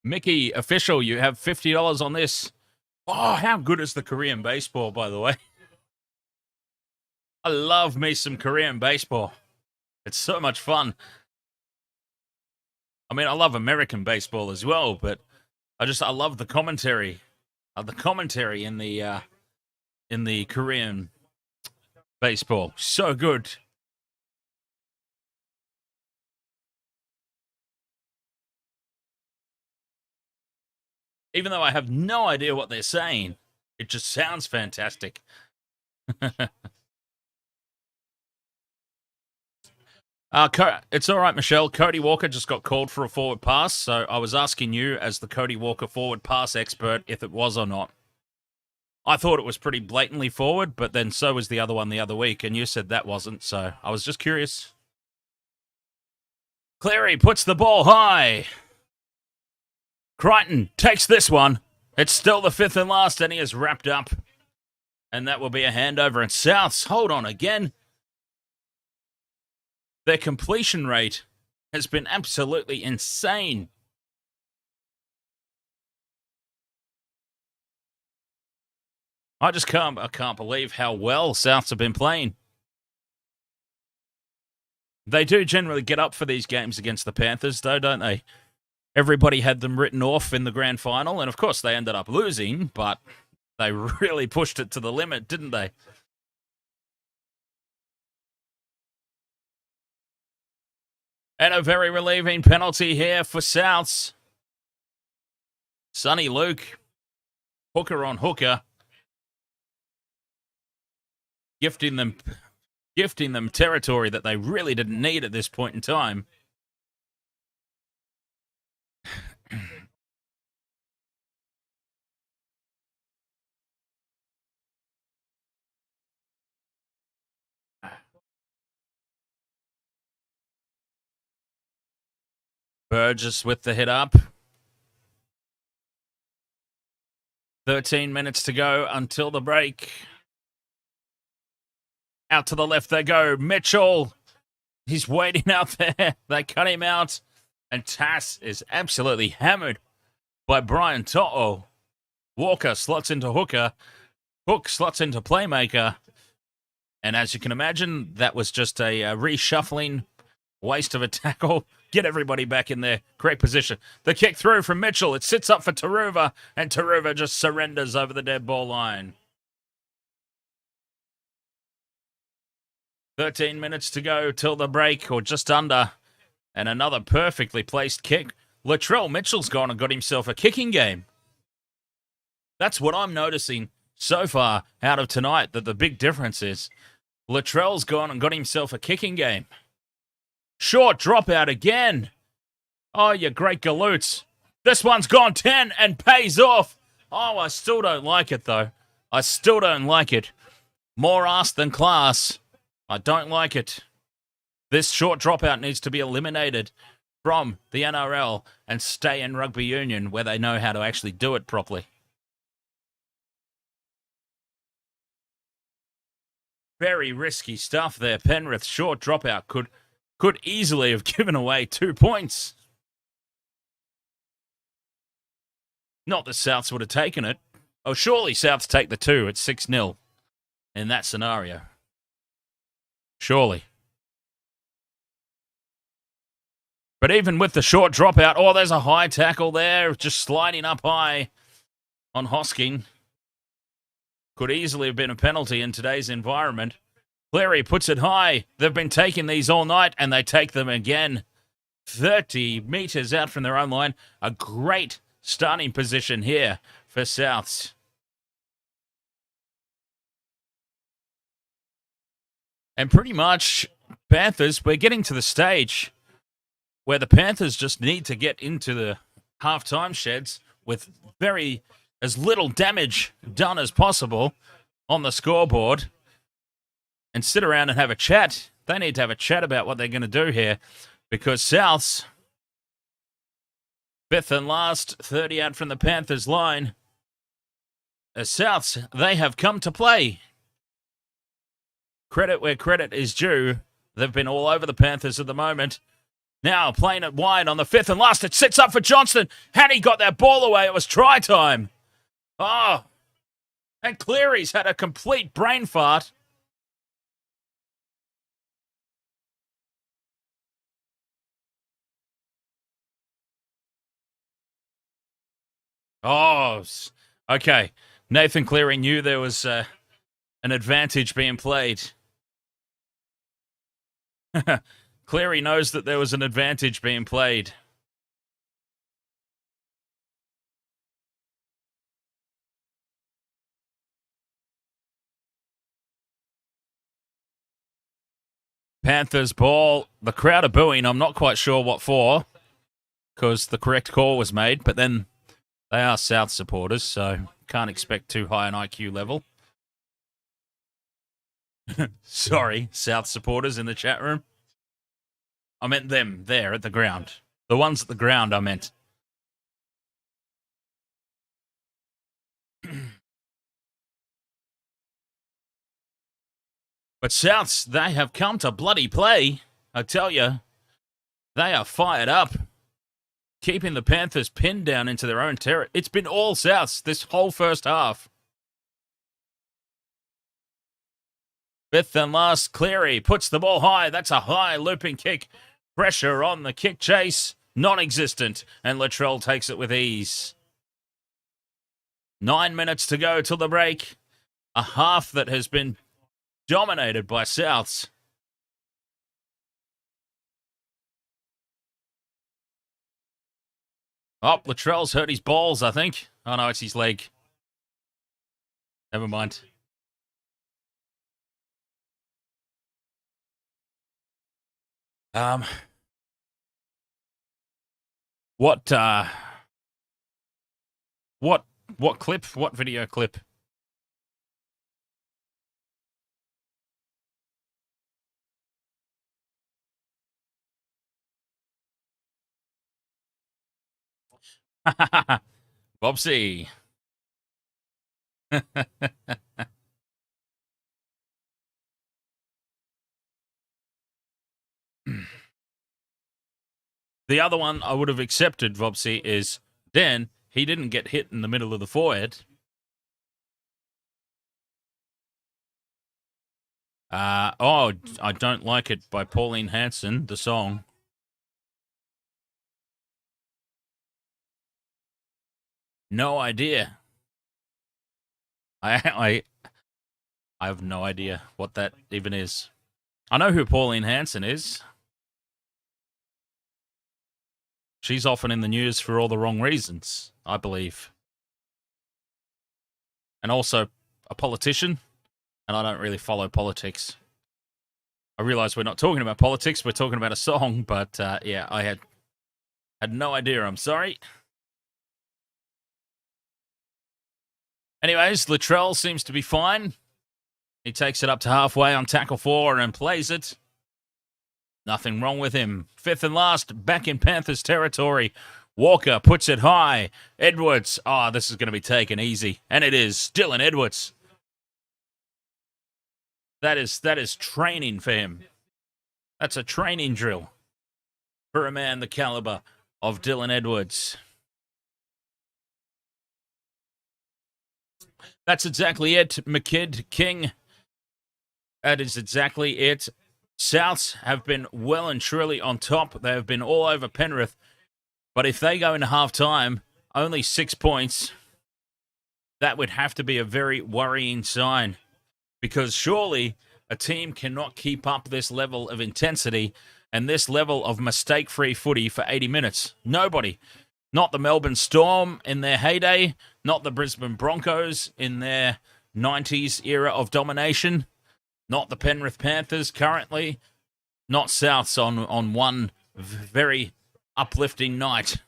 Mickey, official, you have $50 on this. Oh, how good is the Korean baseball, by the way? I love me some Korean baseball. It's so much fun. I mean, I love American baseball as well, but I love the commentary. The commentary in the Korean baseball. So good. Even though I have no idea what they're saying, it just sounds fantastic. It's all right, Michelle. Cody Walker just got called for a forward pass, so I was asking you, as the Cody Walker forward pass expert, if it was or not. I thought it was pretty blatantly forward, but then so was the other one the other week, and you said that wasn't, so I was just curious. Cleary puts the ball high. Crichton takes this one. It's still the 5th and last, and he is wrapped up. And that will be a handover. And Souths, hold on again. Their completion rate has been absolutely insane. I can't believe how well Souths have been playing. They do generally get up for these games against the Panthers, though, don't they? Everybody had them written off in the grand final, and of course they ended up losing, but they really pushed it to the limit, didn't they? And a very relieving penalty here for Souths. Sonny Luke, hooker on hooker, gifting them territory that they really didn't need at this point in time. Burgess with the hit up. 13 minutes to go until the break. Out to the left they go. Mitchell. He's waiting out there. They cut him out. And Tass is absolutely hammered by Brian To'o. Walker slots into hooker. Hook slots into playmaker. And as you can imagine, that was just a reshuffling, waste of a tackle. Get everybody back in there. Great position. The kick through from Mitchell. It sits up for Taruva, and Taruva just surrenders over the dead ball line. 13 minutes to go till the break, or just under. And another perfectly placed kick. Latrell Mitchell's gone and got himself a kicking game. That's what I'm noticing so far out of tonight, that the big difference is Latrell's gone and got himself a kicking game. Short dropout again. Oh, you great galoots. This one's gone 10 and pays off. Oh, I still don't like it, though. I still don't like it. More ass than class. I don't like it. This short dropout needs to be eliminated from the NRL and stay in rugby union, where they know how to actually do it properly. Very risky stuff there. Penrith short dropout could easily have given away 2 points. Not that Souths would have taken it. Oh, surely Souths take the 2 at 6-0 in that scenario. Surely. But even with the short dropout, oh, there's a high tackle there, just sliding up high on Hosking. Could easily have been a penalty in today's environment. Cleary puts it high. They've been taking these all night, and they take them again. 30 metres out from their own line. A great starting position here for Souths. And pretty much, Panthers, we're getting to the stage where the Panthers just need to get into the halftime sheds with as little damage done as possible on the scoreboard and sit around and have a chat. They need to have a chat about what they're going to do here, because Souths, fifth and last, 30 out from the Panthers line. As Souths, they have come to play. Credit where credit is due. They've been all over the Panthers at the moment. Now playing it wide on the fifth and last. It sits up for Johnston. Had he got that ball away, it was try time. Oh, and Cleary's had a complete brain fart. Oh, okay. Nathan Cleary knew there was an advantage being played. Cleary knows that there was an advantage being played. Panthers ball. The crowd are booing. I'm not quite sure what for, because the correct call was made, but then they are South supporters, so can't expect too high an IQ level. Sorry, South supporters in the chat room. I meant them there at the ground. The ones at the ground, I meant. But Souths, they have come to bloody play. I tell you, they are fired up, keeping the Panthers pinned down into their own territory. It's been all Souths this whole first half. Fifth and last, Cleary puts the ball high. That's a high looping kick. Pressure on the kick chase, non-existent, and Latrell takes it with ease. 9 minutes to go till the break. A half that has been dominated by Souths. Oh, Latrell's hurt his balls, I think. Oh, no, it's his leg. Never mind. What clip? What video clip? Bobsy. The other one I would have accepted, Vopsy, is Dan. He didn't get hit in the middle of the forehead. I Don't Like It by Pauline Hanson, the song. No idea. I have no idea what that even is. I know who Pauline Hanson is. She's often in the news for all the wrong reasons, I believe. And also a politician, and I don't really follow politics. I realise we're not talking about politics, we're talking about a song, but yeah, I had no idea, I'm sorry. Anyways, Latrell seems to be fine. He takes it up to halfway on tackle 4 and plays it. Nothing wrong with him. 5th and last, back in Panthers territory. Walker puts it high. Edwards. Oh, this is going to be taken easy. And it is. Dylan Edwards. That is training for him. That's a training drill for a man the caliber of Dylan Edwards. That's exactly it, McKidd, King. That is exactly it. Souths have been well and truly on top. They have been all over Penrith. But if they go into half-time, only 6 points, that would have to be a very worrying sign. Because surely a team cannot keep up this level of intensity and this level of mistake-free footy for 80 minutes. Nobody. Not the Melbourne Storm in their heyday, not the Brisbane Broncos in their 90s era of domination, not the Penrith Panthers currently, not Souths on one very uplifting night.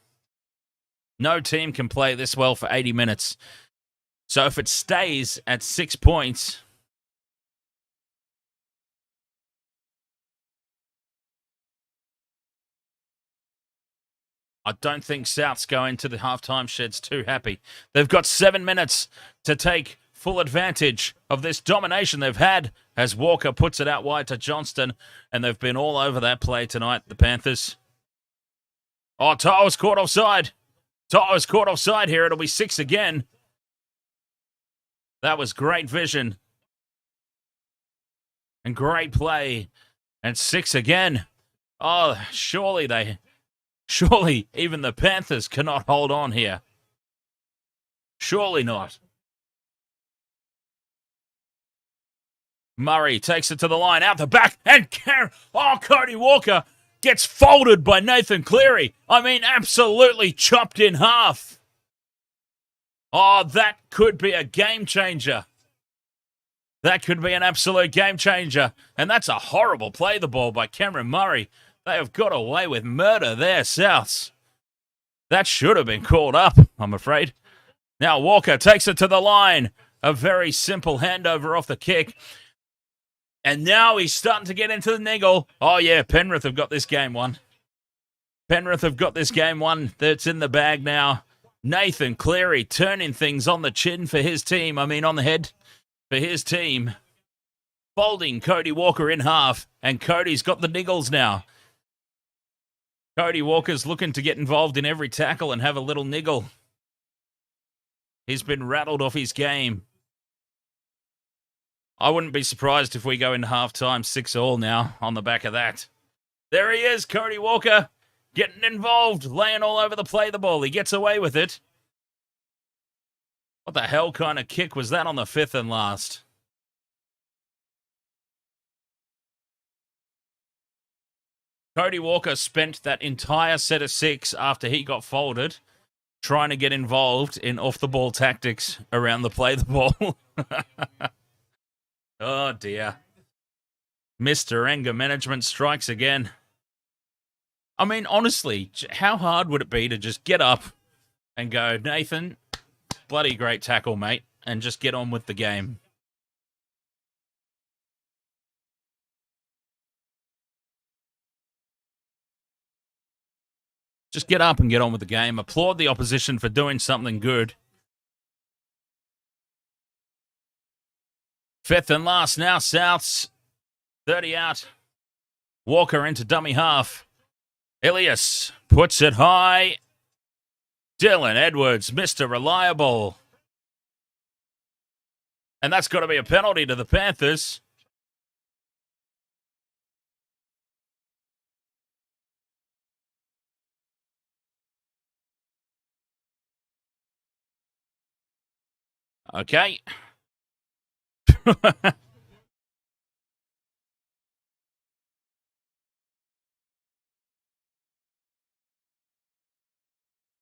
No team can play this well for 80 minutes. So if it stays at 6 points, I don't think Souths go into the halftime sheds too happy. They've got 7 minutes to take full advantage of this domination they've had as Walker puts it out wide to Johnston, and they've been all over that play tonight, the Panthers. Oh, To'o's caught offside. To'o's caught offside here. It'll be 6 again. That was great vision. And great play. And 6 again. Oh, surely even the Panthers cannot hold on here. Surely not. Murray takes it to the line, out the back, and Cody Walker gets folded by Nathan Cleary. I mean, absolutely chopped in half. Oh, that could be a game changer. That could be an absolute game changer. And that's a horrible play the ball by Cameron Murray. They have got away with murder there, Souths. That should have been called up, I'm afraid. Now Walker takes it to the line. A very simple handover off the kick. And now he's starting to get into the niggle. Oh, yeah, Penrith have got this game won. Penrith have got this game won. That's in the bag now. Nathan Cleary turning things on the chin for his team. On the head for his team. Folding Cody Walker in half. And Cody's got the niggles now. Cody Walker's looking to get involved in every tackle and have a little niggle. He's been rattled off his game. I wouldn't be surprised if we go into halftime 6-6 now on the back of that. There he is, Cody Walker, getting involved, laying all over the play the ball. He gets away with it. What the hell kind of kick was that on the 5th and last? Cody Walker spent that entire set of 6 after he got folded trying to get involved in off-the-ball tactics around the play the ball. Oh, dear. Mr. Anger Management strikes again. I mean, honestly, how hard would it be to just get up and go, Nathan, bloody great tackle, mate, and just get on with the game? Just get up and get on with the game. Applaud the opposition for doing something good. 5th and last now, Souths. 30 out. Walker into dummy half. Ilias puts it high. Dylan Edwards, Mr. Reliable. And that's got to be a penalty to the Panthers. Okay.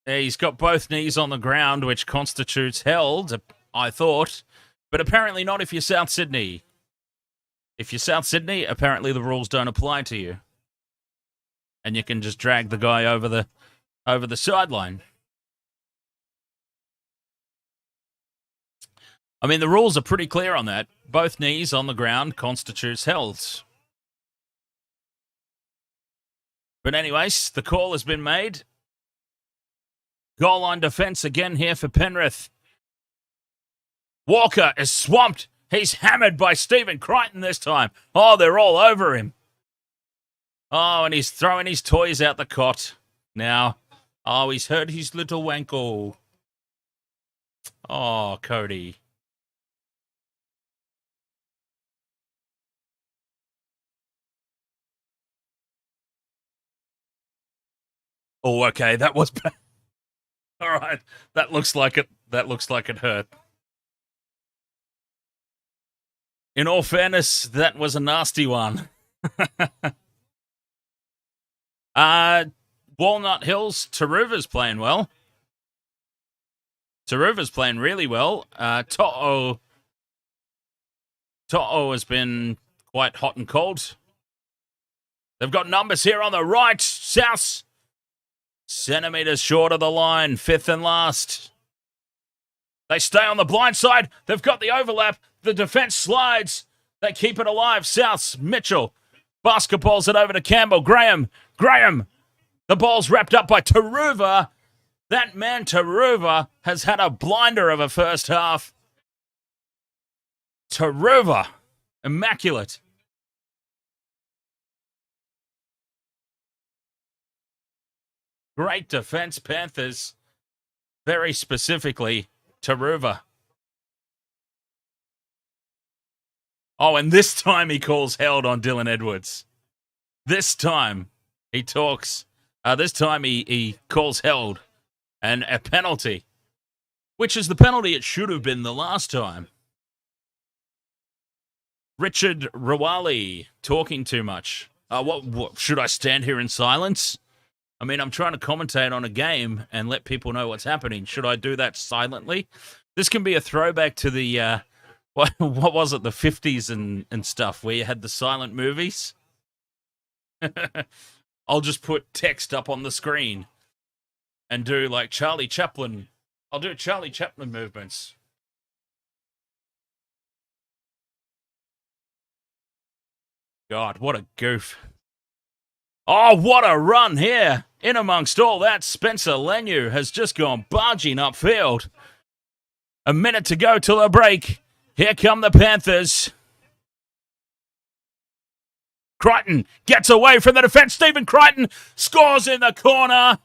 He's got both knees on the ground, which constitutes held, I thought. But apparently not if you're South Sydney. If you're South Sydney, apparently the rules don't apply to you. And you can just drag the guy over the sideline. I mean, the rules are pretty clear on that. Both knees on the ground constitutes held. But anyways, the call has been made. Goal line defense again here for Penrith. Walker is swamped. He's hammered by Stephen Crichton this time. Oh, they're all over him. Oh, and he's throwing his toys out the cot now. Oh, he's hurt his little wankle. Oh, Cody. Oh, okay, that was bad. All right, that looks like it. That looks like it hurt. In all fairness, that was a nasty one. Walnut Hills, Taruva's playing well. Taruva's playing really well. To'o has been quite hot and cold. They've got numbers here on the right. South centimetres short of the line, fifth and last. They stay on the blind side. They've got the overlap. The defence slides. They keep it alive. South's Mitchell basketballs it over to Campbell. Graham. The ball's wrapped up by Taruva. That man Taruva has had a blinder of a first half. Taruva. Immaculate. Great defense, Panthers. Very specifically, Taruva. Oh, and this time he calls held on Dylan Edwards. This time he talks. This time he calls held and a penalty, which is the penalty it should have been the last time. Richard Rawali talking too much. What should I stand here in silence? I mean, I'm trying to commentate on a game and let people know what's happening. Should I do that silently? This can be a throwback to the, what was it, the 50s and stuff, where you had the silent movies. I'll just put text up on the screen and do like Charlie Chaplin. I'll do Charlie Chaplin movements. God, what a goof. Oh, what a run here. In amongst all that, Spencer Lenu has just gone barging upfield. A minute to go till a break. Here come the Panthers. Crichton gets away from the defense. Stephen Crichton scores in the corner.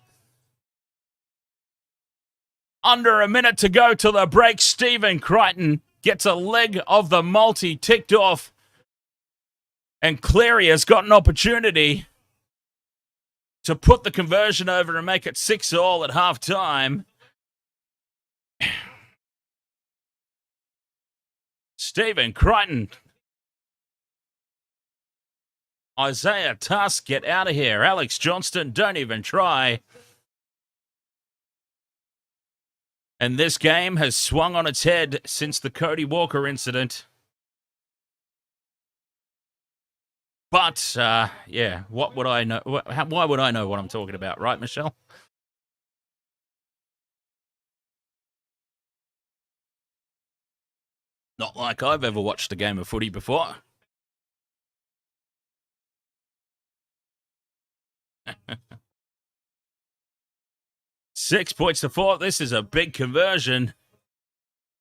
Under a minute to go till the break. Stephen Crichton gets a leg of the multi ticked off. And Cleary has got an opportunity to put the conversion over and make it 6-all at halftime. Stephen Crichton. Isaiah Tusk, get out of here. Alex Johnston, don't even try. And this game has swung on its head since the Cody Walker incident. But, yeah, what would I know? Why would I know what I'm talking about, right, Michelle? Not like I've ever watched a game of footy before. 6 points to 4. This is a big conversion.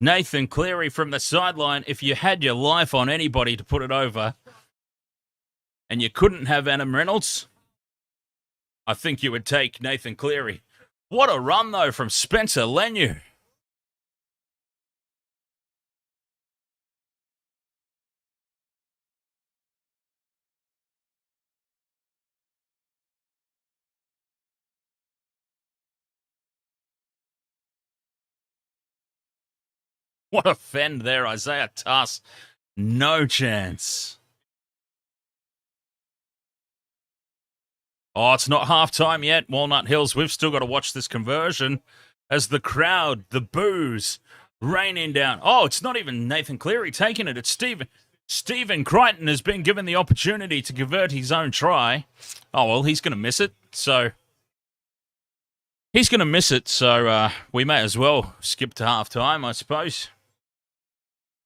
Nathan Cleary from the sideline. If you had your life on anybody to put it over, and you couldn't have Adam Reynolds, I think you would take Nathan Cleary. What a run, though, from Spencer Leniu. What a fend there, Isaiah Tuss. No chance. Oh, it's not halftime yet, Walnut Hills. We've still got to watch this conversion as the crowd, the boos, raining down. Oh, it's not even Nathan Cleary taking it. It's Stephen Crichton has been given the opportunity to convert his own try. Oh, well, he's going to miss it. So we may as well skip to halftime, I suppose.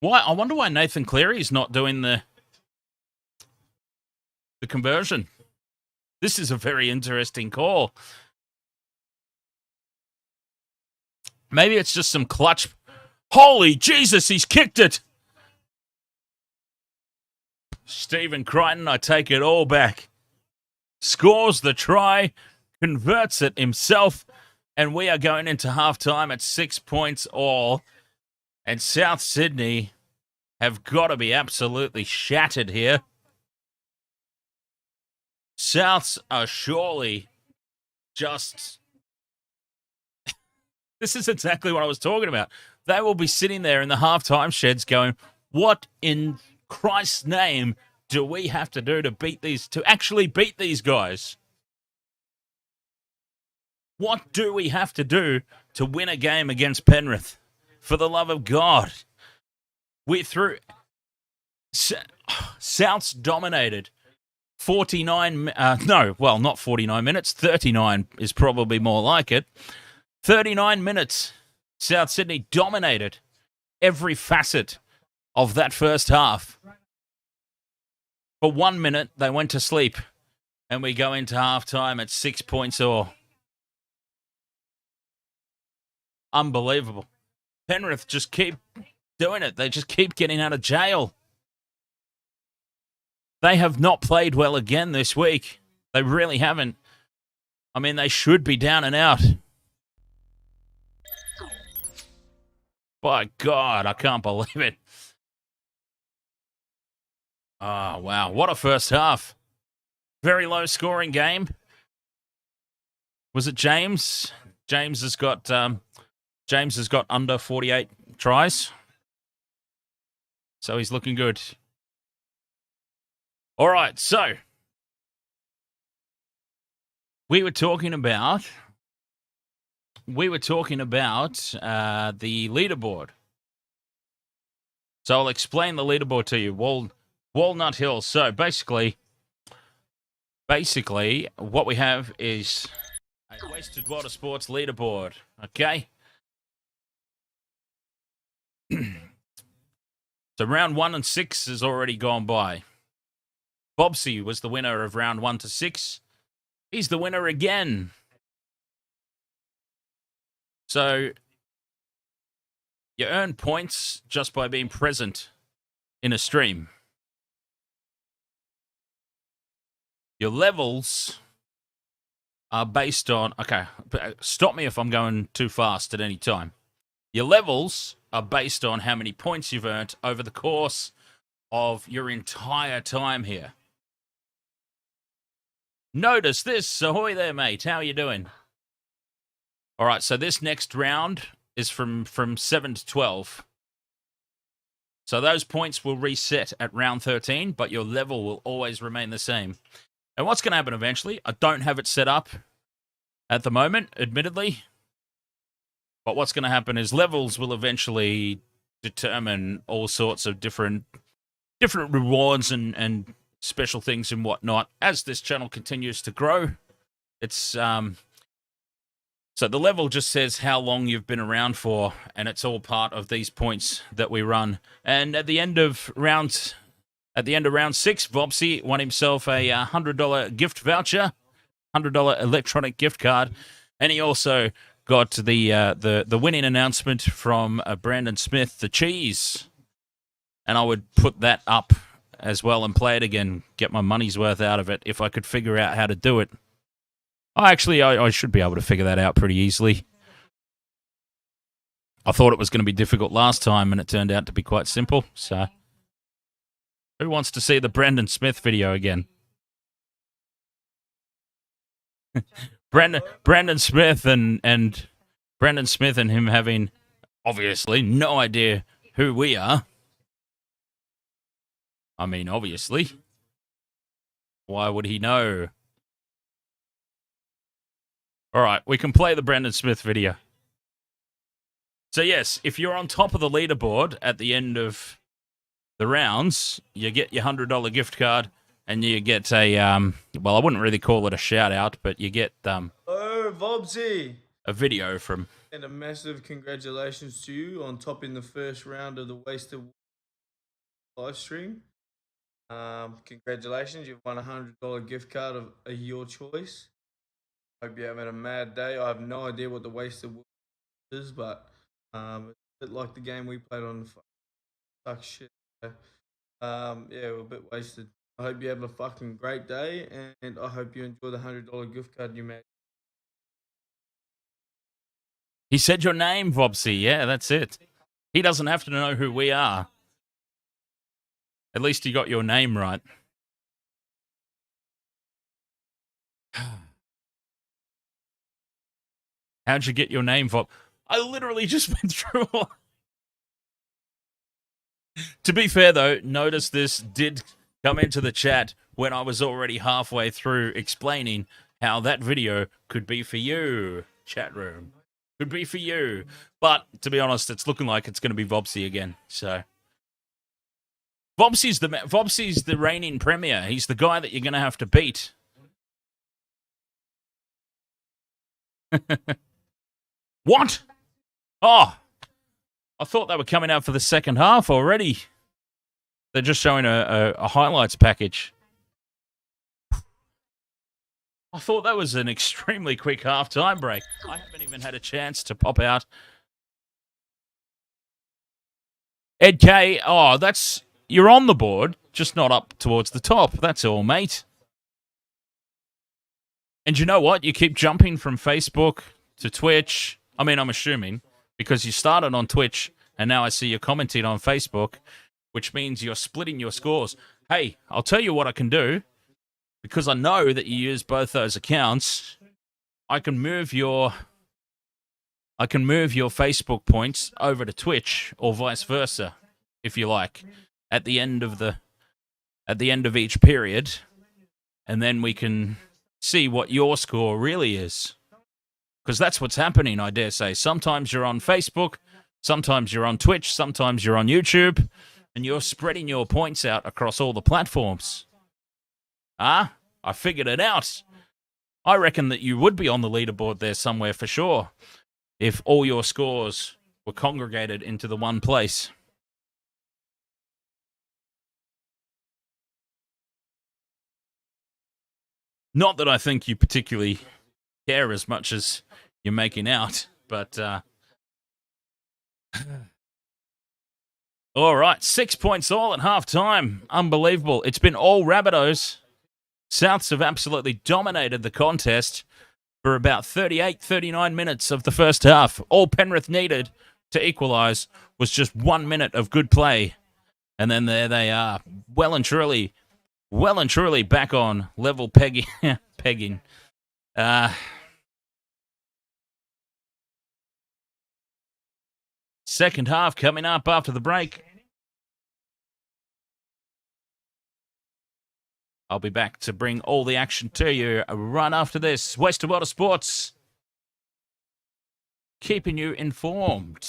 Why? I wonder why Nathan Cleary's not doing the conversion. This is a very interesting call. Maybe it's just some clutch. Holy Jesus, he's kicked it. Stephen Crichton, I take it all back. Scores the try, converts it himself, and we are going into halftime at 6 points all. And South Sydney have got to be absolutely shattered here. Souths are surely just... This is exactly what I was talking about. They will be sitting there in the halftime sheds going, what in Christ's name do we have to do to actually beat these guys? What do we have to do to win a game against Penrith? For the love of God. We threw... Souths dominated 49... not 49 minutes. 39 is probably more like it. 39 minutes. South Sydney dominated every facet of that first half. For 1 minute, they went to sleep. And we go into halftime at 6 points all. Unbelievable. Penrith just keep doing it. They just keep getting out of jail. They have not played well again this week. They really haven't. I mean, they should be down and out. By God, I can't believe it. Oh, wow. What a first half. Very low scoring game. Was it James? James has got under 48 tries. So he's looking good. All right, so we were talking about the leaderboard. So I'll explain the leaderboard to you. Walnut Hills. So basically, what we have is a Wasted Water Sports leaderboard. Okay. So round 1 and 6 has already gone by. Bobsy was the winner of round 1 to 6. He's the winner again. So you earn points just by being present in a stream. Your levels are based on... Okay, stop me if I'm going too fast at any time. Your levels are based on how many points you've earned over the course of your entire time here. Notice this. Ahoy there, mate. How are you doing? All right, so this next round is from 7 to 12. So those points will reset at round 13, but your level will always remain the same. And what's going to happen eventually, I don't have it set up at the moment, admittedly. But what's going to happen is levels will eventually determine all sorts of different rewards and special things and whatnot as this channel continues to grow. It's so the level just says how long you've been around for, and it's all part of these points that we run. And at the end of round 6, Vopsy won himself a $100 gift voucher, $100 electronic gift card, and he also got the winning announcement from Brandon Smith, the cheese. And I would put that up as well and play it again, get my money's worth out of it if I could figure out how to do it. I should be able to figure that out pretty easily. I thought it was going to be difficult last time, and it turned out to be quite simple. So, who wants to see the Brandon Smith video again? Brandon Smith and Brandon Smith and him having obviously no idea who we are. I mean, obviously. Why would he know? All right, we can play the Brandon Smith video. So, yes, if you're on top of the leaderboard at the end of the rounds, you get your $100 gift card and you get a, well, I wouldn't really call it a shout out, but you get Oh, Vobsy! A video from... And a massive congratulations to you on topping the first round of the Wasted live stream. Congratulations, you've won a $100 gift card of your choice. Hope you're having a mad day. I have no idea what the Wasted is, but it's a bit like the game we played on. Fuck shit. So, yeah, we're a bit wasted. I hope you have a fucking great day, and I hope you enjoy the $100 gift card you made. He said your name, Vobsy. Yeah, that's it. He doesn't have to know who we are. At least you got your name right. How'd you get your name, Vob? I literally just went through all... To be fair, though, notice this did come into the chat when I was already halfway through explaining how that video could be for you, chat room. Could be for you. But, to be honest, it's looking like it's going to be Vobsy again. So, Vobsy's the reigning premier. He's the guy that you're going to have to beat. What? Oh, I thought they were coming out for the second half already. They're just showing a highlights package. I thought that was an extremely quick half-time break. I haven't even had a chance to pop out. Ed K, oh, you're on the board, just not up towards the top. That's all, mate. And you know what? You keep jumping from Facebook to Twitch. I mean, I'm assuming, because you started on Twitch, and now I see you commenting on Facebook, which means you're splitting your scores. Hey, I'll tell you what I can do. Because I know that you use both those accounts, I can move your Facebook points over to Twitch or vice versa, if you like, at the end of each period, and then we can see what your score really is. Because that's what's happening, I dare say. Sometimes you're on Facebook, sometimes you're on Twitch, sometimes you're on YouTube, and you're spreading your points out across all the platforms. I figured it out. I reckon that you would be on the leaderboard there somewhere for sure if all your scores were congregated into the one place. Not that I think you particularly care as much as you're making out, but all right, 6 points all at half-time. Unbelievable. It's been all Rabbitohs. Souths have absolutely dominated the contest for about 38, 39 minutes of the first half. All Penrith needed to equalise was just 1 minute of good play. And then there they are, well and truly back on level pegging. Second half coming up after the break. I'll be back to bring all the action to you right after this. Wasted World of Sports, keeping you informed.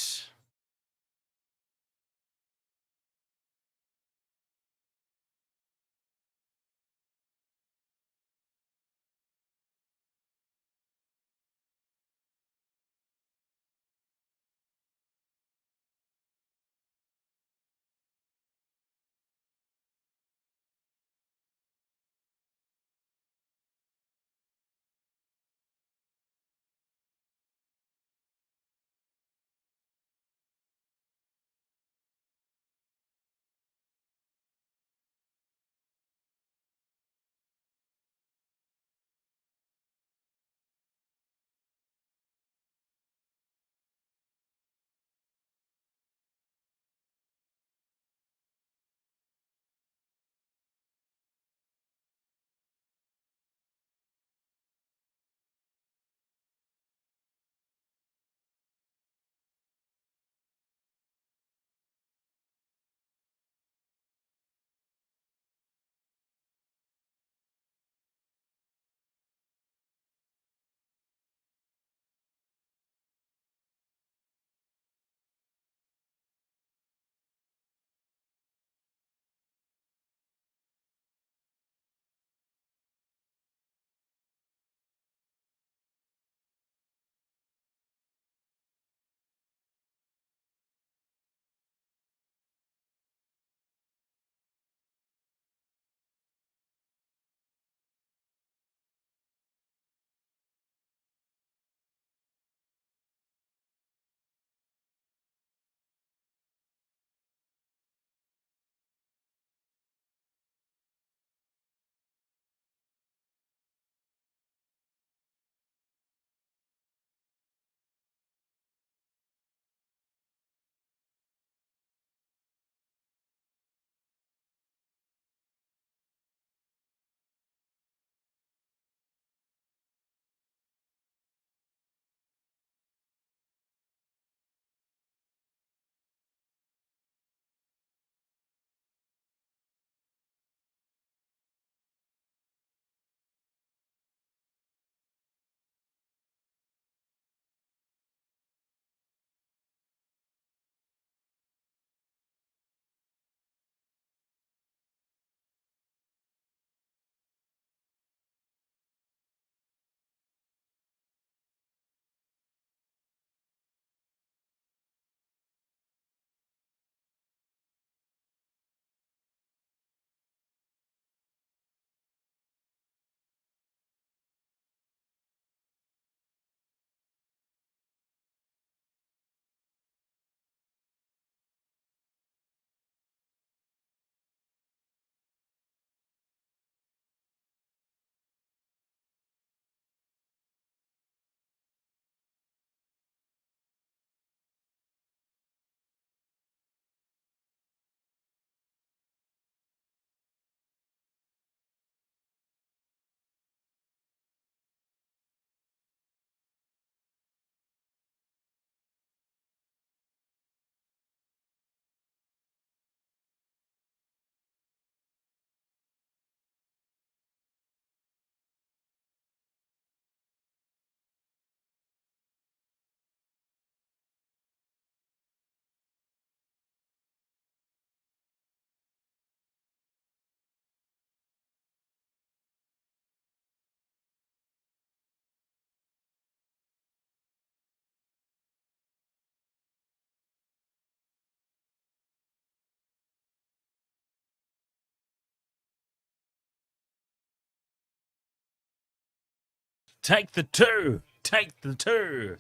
Take the two. Take the two.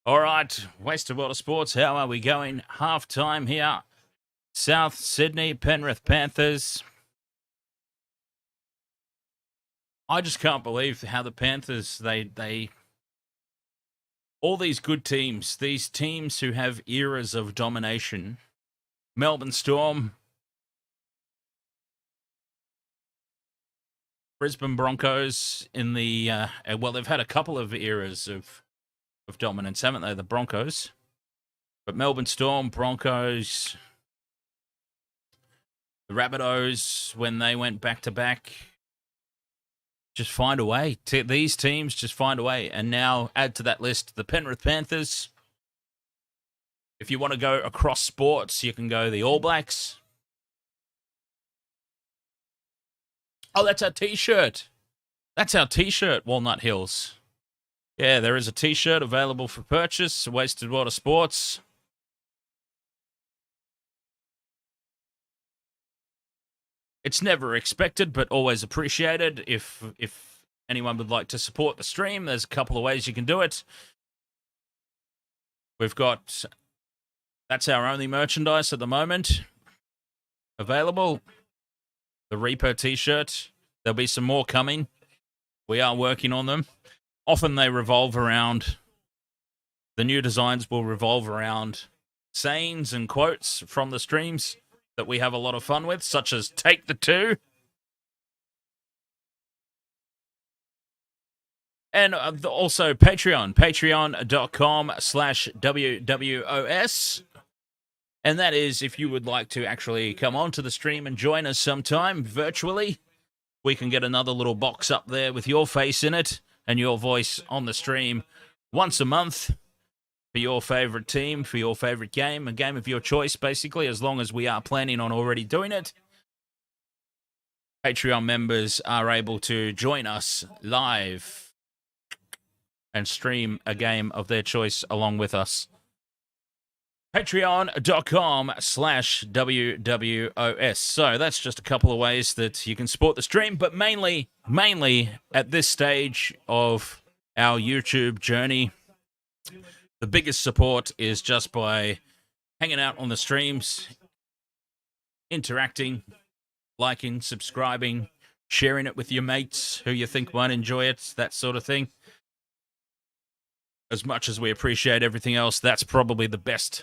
All right, Wasted World of Sports, how are we going? Half-time here. South Sydney, Penrith Panthers. I just can't believe how the Panthers, they all these good teams, these teams who have eras of domination. Melbourne Storm, Brisbane Broncos in the, well, they've had a couple of eras of dominance, haven't they, the Broncos? But Melbourne Storm, Broncos, the Rabbitohs, when they went back-to-back, just find a way. These teams just find a way. And now add to that list the Penrith Panthers. If you want to go across sports, you can go the All Blacks. Oh, that's our T-shirt. That's our T-shirt, Walnut Hills. Yeah, there is a T-shirt available for purchase. Wasted World of Sports. It's never expected, but always appreciated. If anyone would like to support the stream, there's a couple of ways you can do it. We've got, that's our only merchandise at the moment available. The Reaper T-shirt. There'll be some more coming. We are working on them. Often they revolve around, the new designs will revolve around sayings and quotes from the streams that we have a lot of fun with, such as Take the Two. And also Patreon, patreon.com/WWOS. And that is if you would like to actually come onto the stream and join us sometime virtually. We can get another little box up there with your face in it and your voice on the stream once a month for your favorite team, for your favorite game, a game of your choice, basically, as long as we are planning on already doing it. Patreon members are able to join us live and stream a game of their choice along with us. Patreon.com/WWOS. So that's just a couple of ways that you can support the stream, but mainly at this stage of our YouTube journey, the biggest support is just by hanging out on the streams, interacting, liking, subscribing, sharing it with your mates who you think might enjoy it, that sort of thing. As much as we appreciate everything else, that's probably the best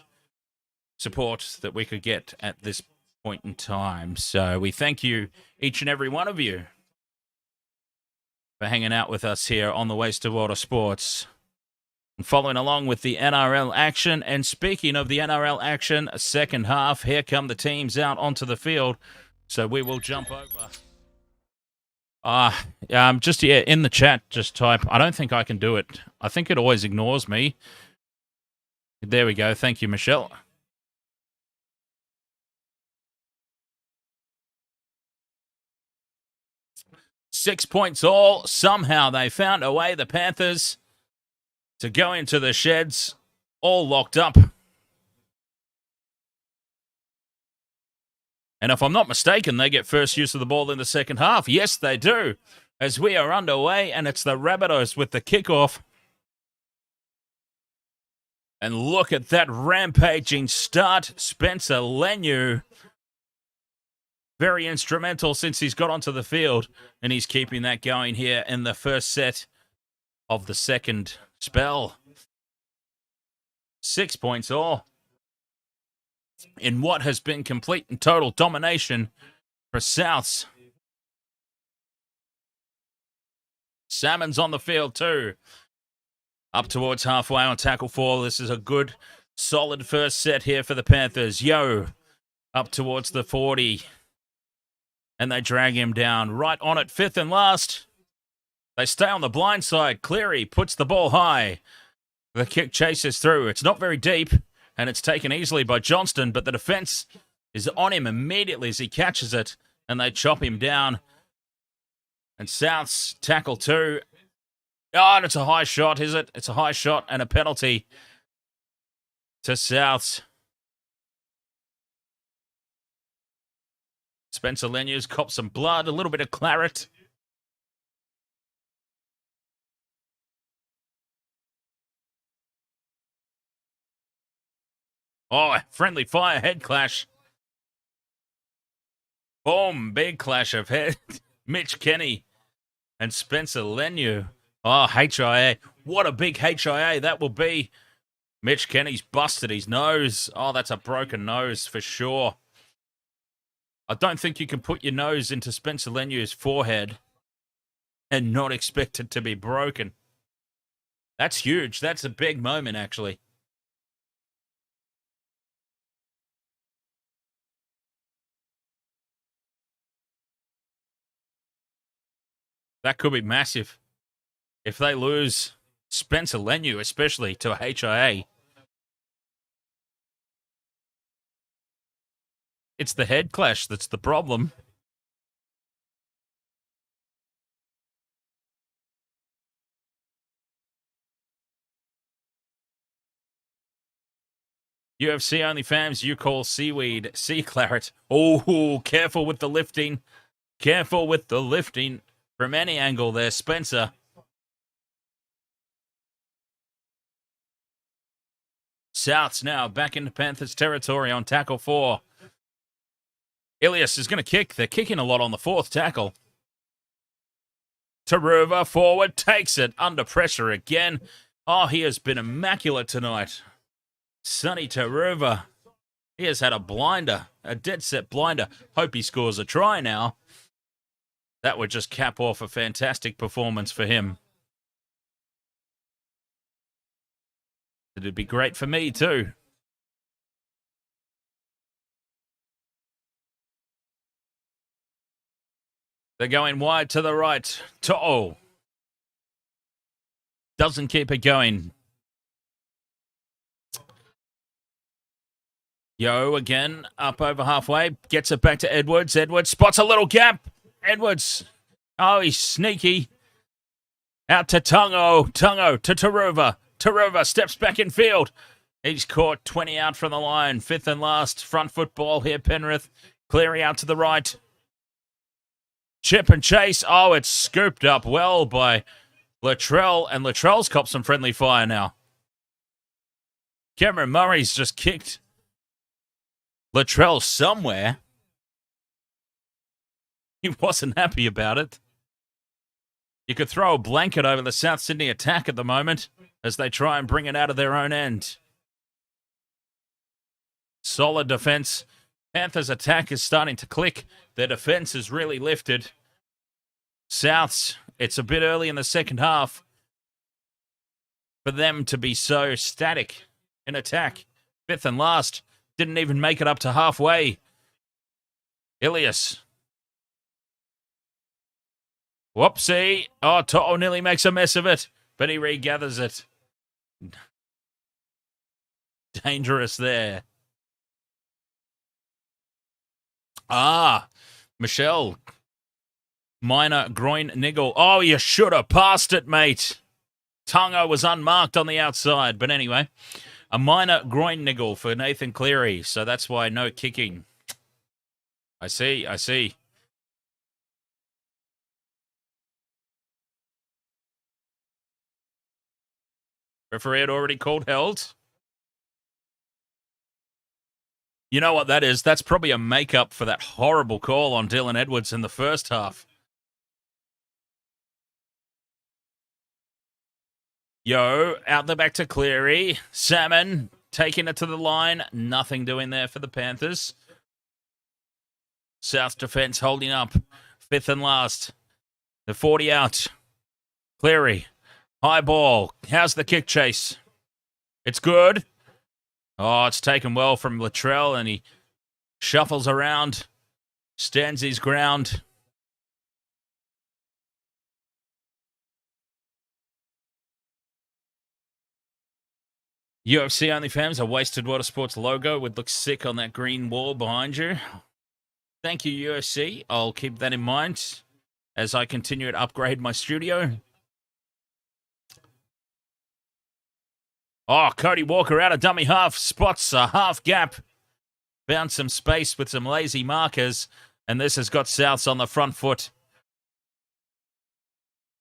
support that we could get at this point in time. So we thank you, each and every one of you, for hanging out with us here on the Wasted World of Sports and following along with the NRL action. And speaking of the NRL action, second half, here come the teams out onto the field. So we will jump over. Just yeah, in the chat, just type, I don't think I can do it. I think it always ignores me. There we go. Thank you, Michelle. $6 points all. Somehow they found a way, the Panthers, to go into the sheds all locked up. And if I'm not mistaken, they get first use of the ball in the second half. Yes, they do. As we are underway, and it's the Rabbitohs with the kickoff. And look at that rampaging start. Spencer Leniu, very instrumental since he's got onto the field. And he's keeping that going here in the first set of the second spell. 6 points all. In what has been complete and total domination for Souths. Salmon's on the field too. Up towards halfway on tackle 4. This is a good, solid first set here for the Panthers. Yo, up towards the 40. And they drag him down. Right on it, fifth and last. They stay on the blind side. Cleary puts the ball high. The kick chases through. It's not very deep. And it's taken easily by Johnston, but the defense is on him immediately as he catches it, and they chop him down. And South's tackle 2. Oh, and it's a high shot, is it? It's a high shot and a penalty to Souths. Spencer Leniu's copped some blood, a little bit of claret. Oh, friendly fire head clash. Boom, big clash of head. Mitch Kenny and Spencer Leniu. Oh, HIA. What a big HIA that will be. Mitch Kenny's busted his nose. Oh, that's a broken nose for sure. I don't think you can put your nose into Spencer Leniu's forehead and not expect it to be broken. That's huge. That's a big moment, actually. That could be massive. If they lose Spencer Leniu, especially to a HIA, it's the head clash that's the problem. UFC only fans, you call seaweed sea claret. Oh, careful with the lifting. Careful with the lifting from any angle there, Spencer. Souths now back into Panthers territory on tackle 4. Ilias is going to kick. They're kicking a lot on the 4th tackle. Tu'itupou forward, takes it under pressure again. Oh, he has been immaculate tonight. Sonny Tu'itupou. He has had a blinder, a dead set blinder. Hope he scores a try now. That would just cap off a fantastic performance for him. It'd be great for me too. They're going wide to the right. To'o doesn't keep it going. Yo again, up over halfway. Gets it back to Edwards. Edwards spots a little gap. Edwards. Oh, he's sneaky. Out to Tungo. Tungo to Tu'itupou. Tu'itupou steps back in field. He's caught 20 out from the line. 5th and last. Front foot ball here, Penrith. Cleary out to the right. Chip and chase. Oh, it's scooped up well by Latrell. And Latrell's copped some friendly fire now. Cameron Murray's just kicked Latrell somewhere. He wasn't happy about it. You could throw a blanket over the South Sydney attack at the moment as they try and bring it out of their own end. Solid defense. Panthers' attack is starting to click. Their defense is really lifted. Souths, it's a bit early in the second half for them to be so static in attack. 5th and last. Didn't even make it up to halfway. Ilias. Whoopsie. Oh, To'o nearly makes a mess of it, but he regathers it. Dangerous there. Michelle. Minor groin niggle. Oh, you should have passed it, mate. Tungo was unmarked on the outside, but anyway. A minor groin niggle for Nathan Cleary, so that's why no kicking. I see. Referee had already called held. You know what that is? That's probably a make-up for that horrible call on Dylan Edwards in the first half. Yo, out the back to Cleary. Salmon taking it to the line. Nothing doing there for the Panthers. South defense holding up. 5th and last. The 40 out. Cleary. High ball. How's the kick chase? It's good. Oh, it's taken well from Latrell, and he shuffles around. Stands his ground. UFC only fans, a Wasted Water Sports logo would look sick on that green wall behind you. Thank you, UFC. I'll keep that in mind as I continue to upgrade my studio. Oh, Cody Walker out of dummy half. Spots a half gap. Found some space with some lazy markers. And this has got Souths on the front foot.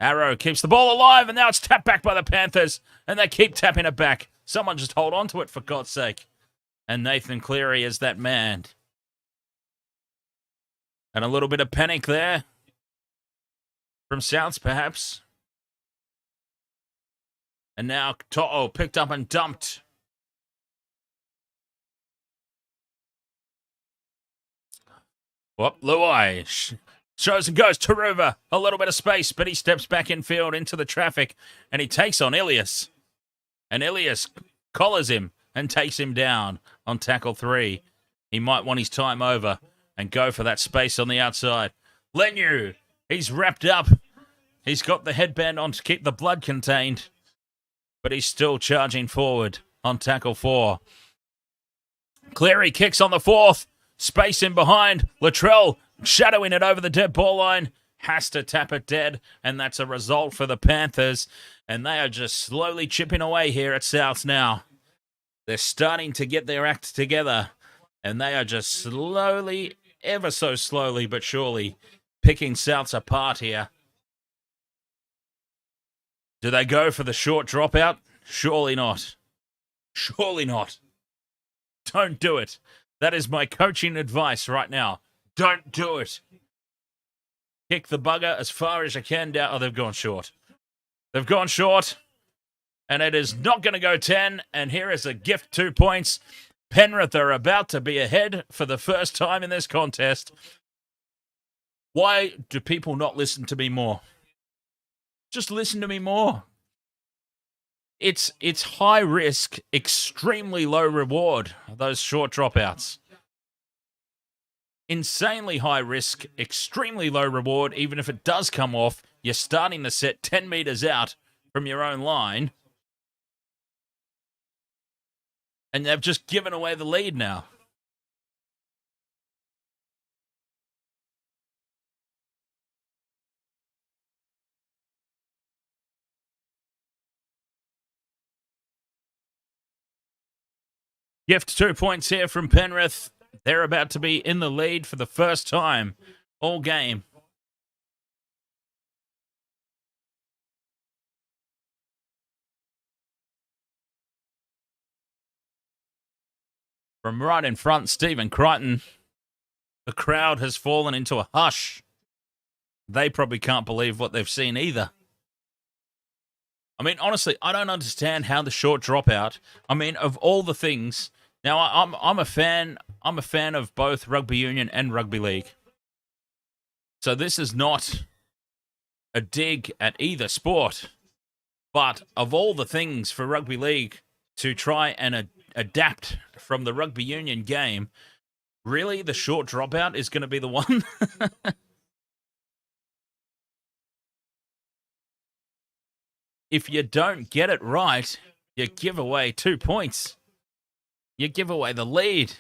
Arrow keeps the ball alive. And now it's tapped back by the Panthers. And they keep tapping it back. Someone just hold on to it, for God's sake. And Nathan Cleary is that man. And a little bit of panic there from Souths, perhaps. And now To'o picked up and dumped. Well, Luai shows and goes to Ruva. A little bit of space, but he steps back in field into the traffic, and he takes on Ilias. And Ilias collars him and takes him down on tackle 3. He might want his time over and go for that space on the outside. Lenu, he's wrapped up. He's got the headband on to keep the blood contained, but he's still charging forward on tackle 4. Cleary kicks on the 4th. Space in behind. Latrell shadowing it over the dead ball line. Has to tap it dead, and that's a result for the Panthers. And they are just slowly chipping away here at Souths now. They're starting to get their act together, and they are just slowly, ever so slowly but surely, picking Souths apart here. Do they go for the short dropout? Surely not. Surely not. Don't do it. That is my coaching advice right now. Don't do it. Kick the bugger as far as you can down. Oh, they've gone short. They've gone short. And it is not going to go 10. And here is a gift 2 points. Penrith are about to be ahead for the first time in this contest. Why do people not listen to me more? Just listen to me more. It's high risk, extremely low reward, those short dropouts. Insanely high risk, extremely low reward. Even if it does come off, you're starting the set 10 metres out from your own line. And they've just given away the lead now. Gift 2 points here from Penrith. They're about to be in the lead for the first time all game. From right in front, Stephen Crichton. The crowd has fallen into a hush. They probably can't believe what they've seen either. I mean, honestly, I don't understand how the short dropout. I mean, of all the things. Now, I'm a fan. I'm a fan of both rugby union and rugby league. So this is not a dig at either sport. But of all the things for rugby league to try and adapt from the rugby union game, really, the short dropout is going to be the one. If you don't get it right, you give away 2 points. You give away the lead.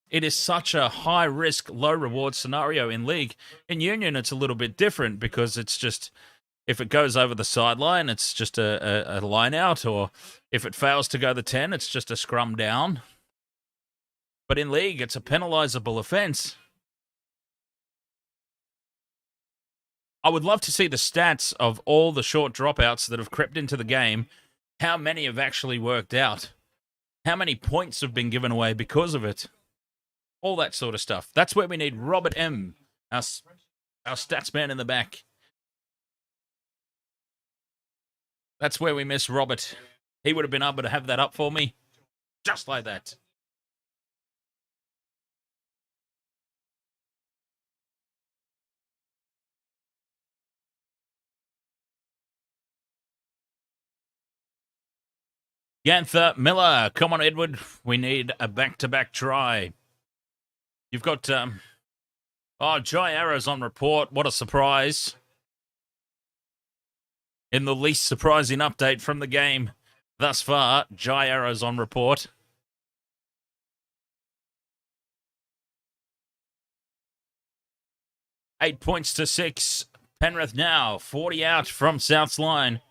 It is such a high-risk, low-reward scenario in league. In union, it's a little bit different because it's just, if it goes over the sideline, it's just a line out, or if it fails to go the 10, it's just a scrum down. But in league, it's a penalisable offence. I would love to see the stats of all the short dropouts that have crept into the game. How many have actually worked out? How many points have been given away because of it? All that sort of stuff. That's where we need Robert M., our stats man in the back. That's where we miss Robert. He would have been able to have that up for me. Just like that. Ganther Miller, come on, Edward. We need a back-to-back try. You've got, Jai Arrow's on report. What a surprise. In the least surprising update from the game thus far, Jai Arrow's on report. Eight points to 6. Penrith now 40 out from South's line.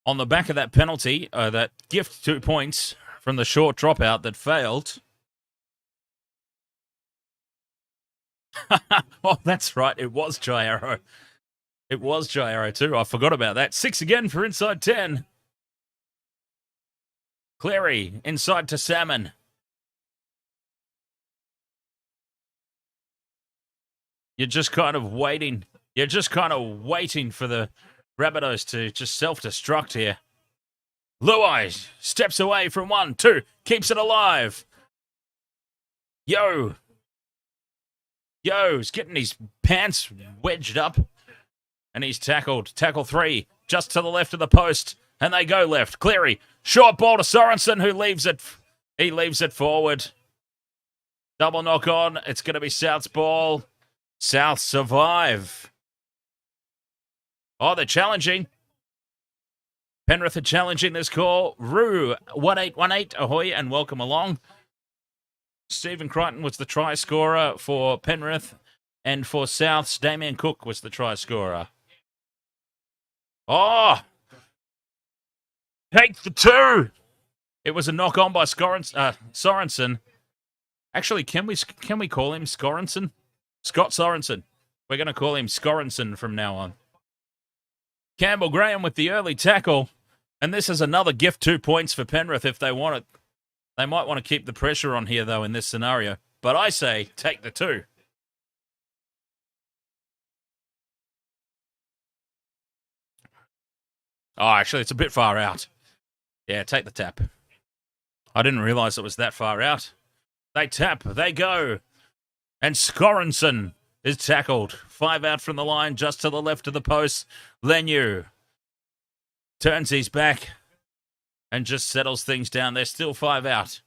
On the back of that penalty, that gift 2 points from the short dropout that failed. Oh, that's right. It was Jai Arrow. It was Jai Arrow too. I forgot about that. 6 again for inside 10. Cleary inside to Salmon. You're just kind of waiting. You're just kind of waiting for the Rabbitohs to just self-destruct here. Luai steps away from 1, 2, keeps it alive. Yo's getting his pants wedged up. And he's tackled. Tackle 3, just to the left of the post. And they go left. Cleary, short ball to Sorensen, who leaves it. He leaves it forward. Double knock on. It's going to be South's ball. South survive. Oh, they're challenging. Penrith are challenging this call. Roo, 1818, ahoy, and welcome along. Stephen Crichton was the try scorer for Penrith. And for Souths, Damien Cook was the try scorer. Oh! Take the 2! It was a knock on by Sorensen. Actually, can we call him Sorensen? Scott Sorensen. We're going to call him Sorensen from now on. Campbell Graham with the early tackle. And this is another gift 2 points for Penrith if they want it. They might want to keep the pressure on here, though, in this scenario. But I say, take the 2. Oh, actually, it's a bit far out. Yeah, take the tap. I didn't realise it was that far out. They tap. They go. And Sorensen is tackled. 5 out from the line, just to the left of the post. Leniu turns his back and just settles things down. They're still 5 out.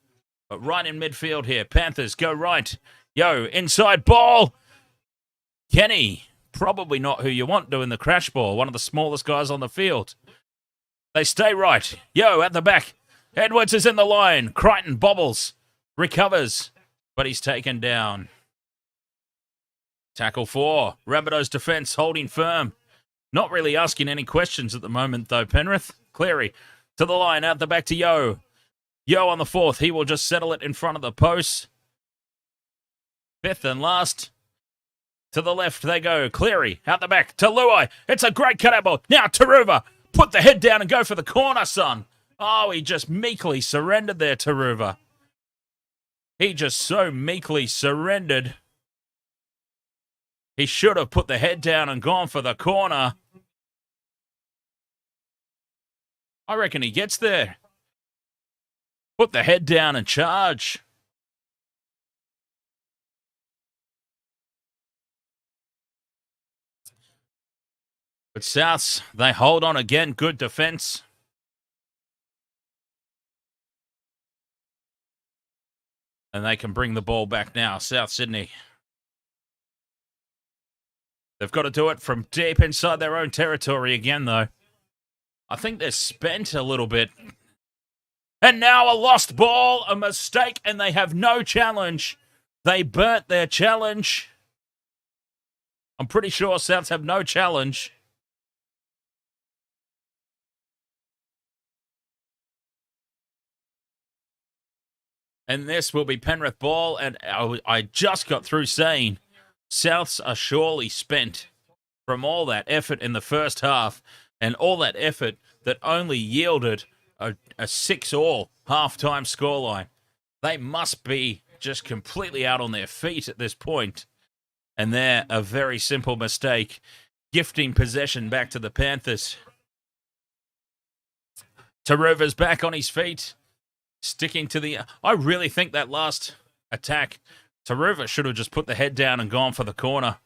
But right in midfield here. Panthers go right. Inside ball. Kenny, probably not who you want doing the crash ball. One of the smallest guys on the field. They stay right. At the back. Edwards is in the line. Crichton bobbles. Recovers. But he's taken down. Tackle 4. Rabbitohs defence holding firm. Not really asking any questions at the moment, though, Penrith. Cleary to the line. Out the back to Yo on the 4th. He will just settle it in front of the post. 5th and last. To the left they go. Cleary out the back to Luai. It's a great cutout ball. Now Taruva. Put the head down and go for the corner, son. Oh, he just meekly surrendered there, Taruva. He just so meekly surrendered. He should have put the head down and gone for the corner. I reckon he gets there. Put the head down and charge. But Souths, they hold on again. Good defence. And they can bring the ball back now. South Sydney. They've got to do it from deep inside their own territory again, though. I think they're spent a little bit. And now a lost ball, a mistake, and they have no challenge. They burnt their challenge. I'm pretty sure Souths have no challenge. And this will be Penrith ball. And I just got through saying Souths are surely spent from all that effort in the first half and all that effort that only yielded a 6-all halftime scoreline. They must be just completely out on their feet at this point. And they're a very simple mistake, gifting possession back to the Panthers. Taruva's back on his feet. Sticking to the... I really think that last attack, Taruva should have just put the head down and gone for the corner.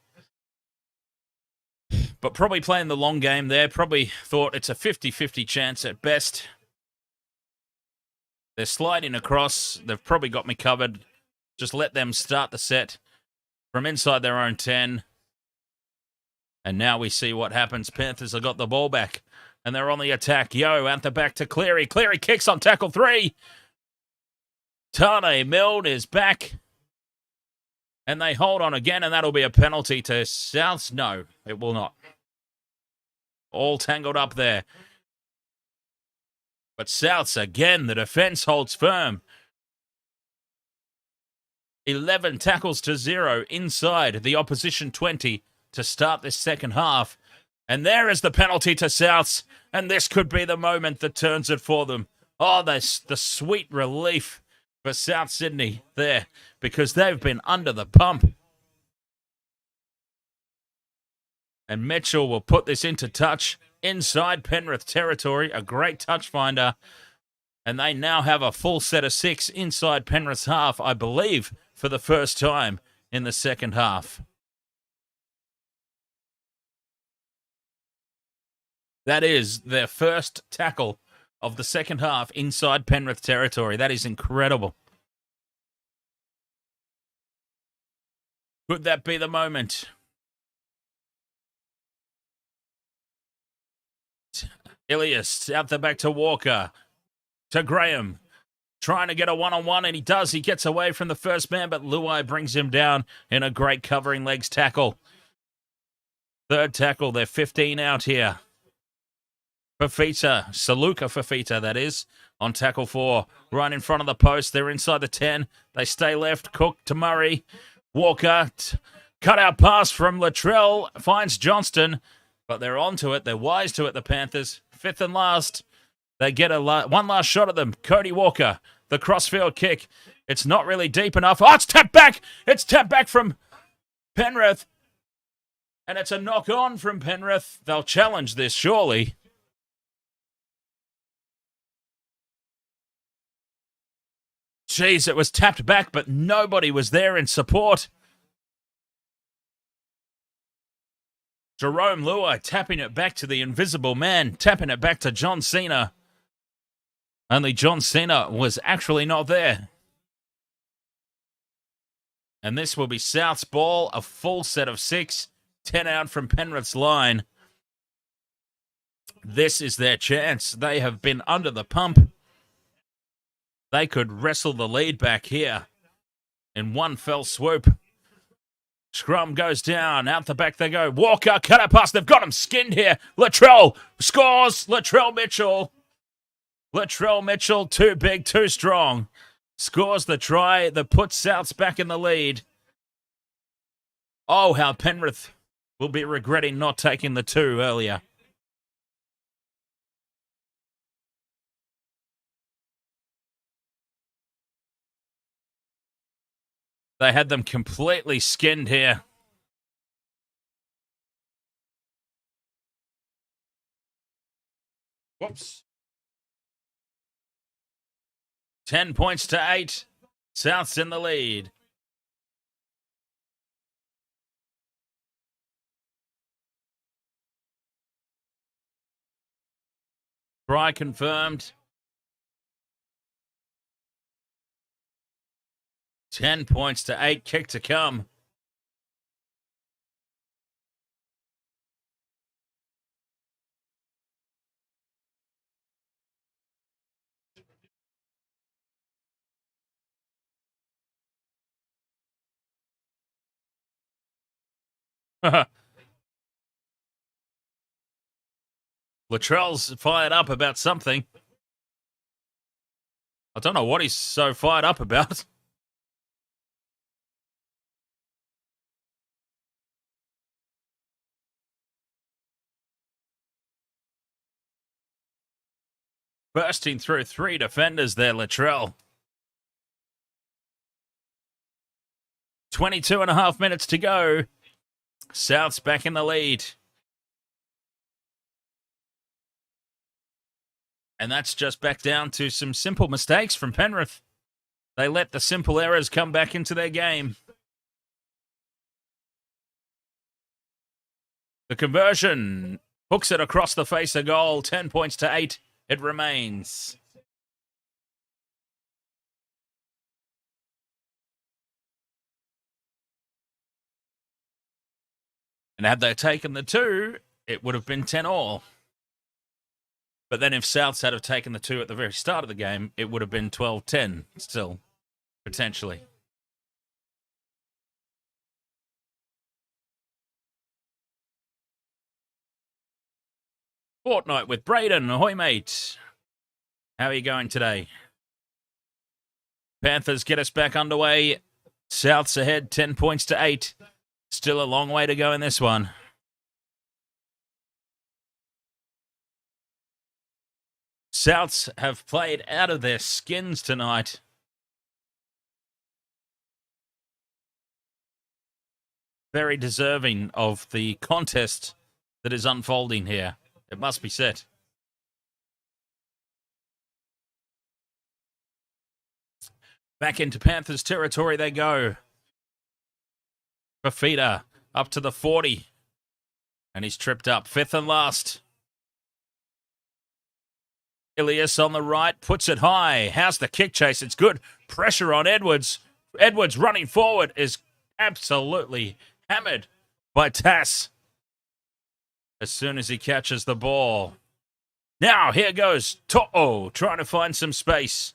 But probably playing the long game there. Probably thought it's a 50-50 chance at best. They're sliding across. They've probably got me covered. Just let them start the set from inside their own 10. And now we see what happens. Panthers have got the ball back. And they're on the attack. Out the back to Cleary. Cleary kicks on tackle 3. Taane Milne is back. And they hold on again, and that'll be a penalty to Souths. No, it will not. All tangled up there. But Souths, again, the defence holds firm. 11 tackles to 0 inside the opposition 20 to start this second half. And there is the penalty to Souths. And this could be the moment that turns it for them. Oh, the sweet relief for South Sydney there, because they've been under the pump. And Mitchell will put this into touch inside Penrith territory. A great touch finder. And they now have a full set of 6 inside Penrith's half, I believe, for the first time in the second half. That is their first tackle of the second half inside Penrith territory. That is incredible. Could that be the moment? Ilias out the back to Walker. To Graham. Trying to get a one-on-one, and he does. He gets away from the first man, but Luai brings him down in a great covering legs tackle. Third tackle. They're 15 out here. Fafita, Saluka Fafita, that is, on tackle 4. Right in front of the post. They're inside the 10. They stay left. Cook to Murray. Walker, cut out pass from Latrell. Finds Johnston, but they're onto it. They're wise to it, the Panthers. 5th and last. They get one last shot at them. Cody Walker, the crossfield kick. It's not really deep enough. Oh, it's tapped back. It's tapped back from Penrith. And it's a knock on from Penrith. They'll challenge this, surely. Jeez, it was tapped back, but nobody was there in support. Jerome Luai tapping it back to the invisible man, tapping it back to John Cena. Only John Cena was actually not there. And this will be South's ball, a full set of 6, 10 out from Penrith's line. This is their chance. They have been under the pump. They could wrestle the lead back here in one fell swoop. Scrum goes down. Out the back they go. Walker, cut it past. They've got him skinned here. Latrell scores. Latrell Mitchell. Latrell Mitchell, too big, too strong. Scores the try that puts Souths back in the lead. Oh, how Penrith will be regretting not taking the 2 earlier. They had them completely skinned here. Whoops. 10 points to 8. South's in the lead. Try confirmed. 10 points to 8. Kick to come. Latrell's fired up about something. I don't know what he's so fired up about. Bursting through 3 defenders there, Latrell. 22 and a half minutes to go. South's back in the lead. And that's just back down to some simple mistakes from Penrith. They let the simple errors come back into their game. The conversion hooks it across the face of goal. 10 points to 8. It remains. And had they taken the 2, it would have been 10-all. But then if Souths had have taken the 2 at the very start of the game, it would have been 12-10 still, potentially. Fortnight with Braden. Ahoy, mate. How are you going today? Panthers get us back underway. Souths ahead, 10 points to 8. Still a long way to go in this one. Souths have played out of their skins tonight. Very deserving of the contest that is unfolding here. It must be said. Back into Panthers territory they go. Fafita up to the 40. And he's tripped up. 5th and last. Ilias on the right, puts it high. How's the kick chase? It's good. Pressure on Edwards. Edwards running forward is absolutely hammered by Tass as soon as he catches the ball. Now, here goes To'o trying to find some space.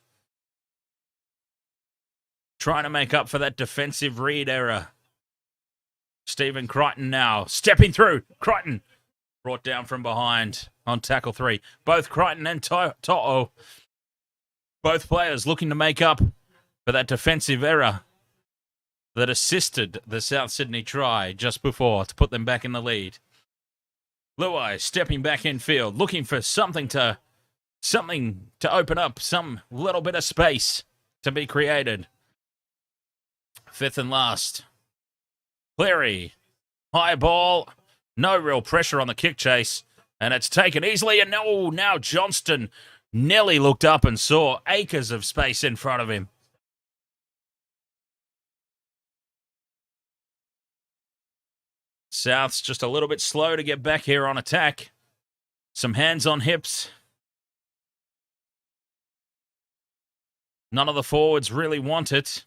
Trying to make up for that defensive read error. Stephen Crichton now stepping through. Crichton brought down from behind on tackle 3. Both Crichton and To'o, both players looking to make up for that defensive error that assisted the South Sydney try just before to put them back in the lead. Luai stepping back in field, looking for something to open up, some little bit of space to be created. 5th and last. Cleary, high ball, no real pressure on the kick chase, and it's taken easily. And now Johnston nearly looked up and saw acres of space in front of him. South's just a little bit slow to get back here on attack. Some hands on hips. None of the forwards really want it.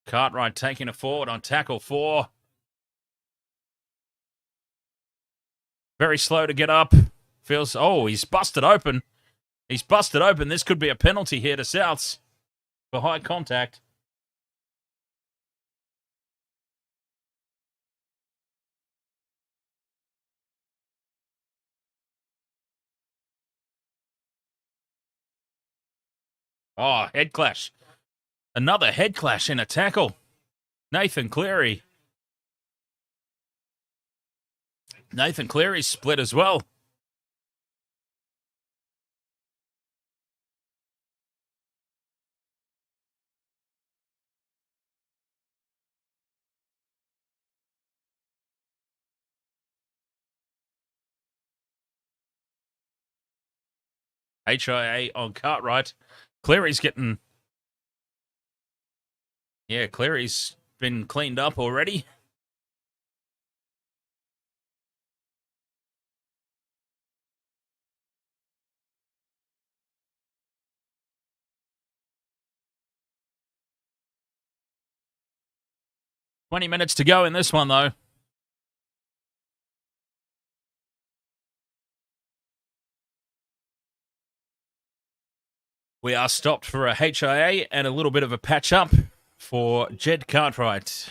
Cartwright taking it forward on tackle 4. Very slow to get up. Feels, he's busted open. He's busted open. This could be a penalty here to Souths for high contact. Oh, head clash. Another head clash in a tackle. Nathan Cleary. Nathan Cleary's split as well. HIA on Cartwright. Cleary's getting... Yeah, Cleary's been cleaned up already. "20 minutes to go in this one, though. We are stopped for a HIA and a little bit of a patch-up for Jed Cartwright.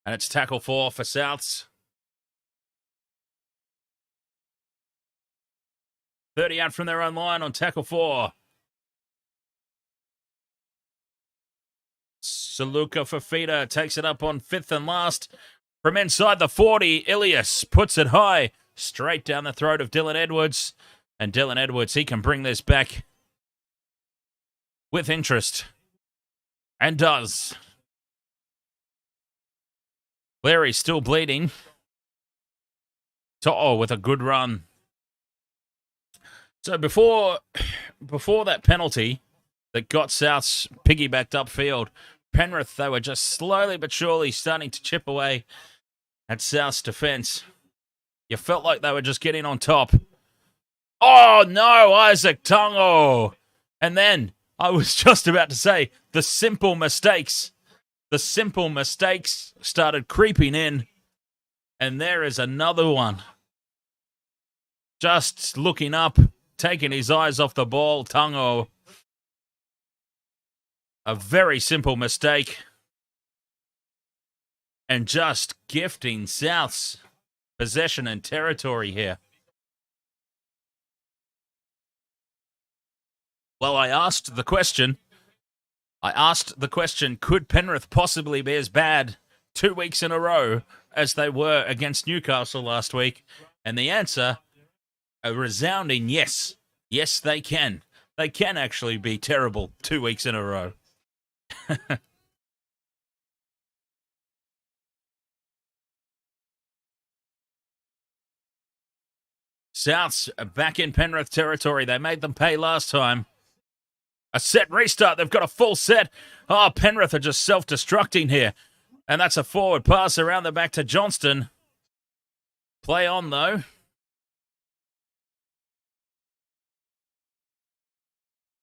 And it's tackle 4 for Souths. 30 out from their own line on tackle 4. Saluka Fafita takes it up on 5th and last. From inside the 40, Ilias puts it high, straight down the throat of Dylan Edwards. And Dylan Edwards, he can bring this back with interest. And does. Cleary's still bleeding. To'o with a good run. So before that penalty that got Souths piggybacked upfield, Penrith, they were just slowly but surely starting to chip away at South's defence. You felt like they were just getting on top. Oh no, Izaac Tu'itupou. And then I was just about to say the simple mistakes. The simple mistakes started creeping in. And there is another one. Just looking up, taking his eyes off the ball, Tu'itupou. A very simple mistake. And just gifting South's possession and territory here. Well, I asked the question, could Penrith possibly be as bad 2 weeks in a row as they were against Newcastle last week? And the answer, a resounding yes. Yes, they can. they can actually be terrible 2 weeks in a row. Souths are back in Penrith territory. They made them pay last time. A set restart. They've got a full set. Oh, Penrith are just self-destructing here. And that's a forward pass around the back to Johnston. Play on, though.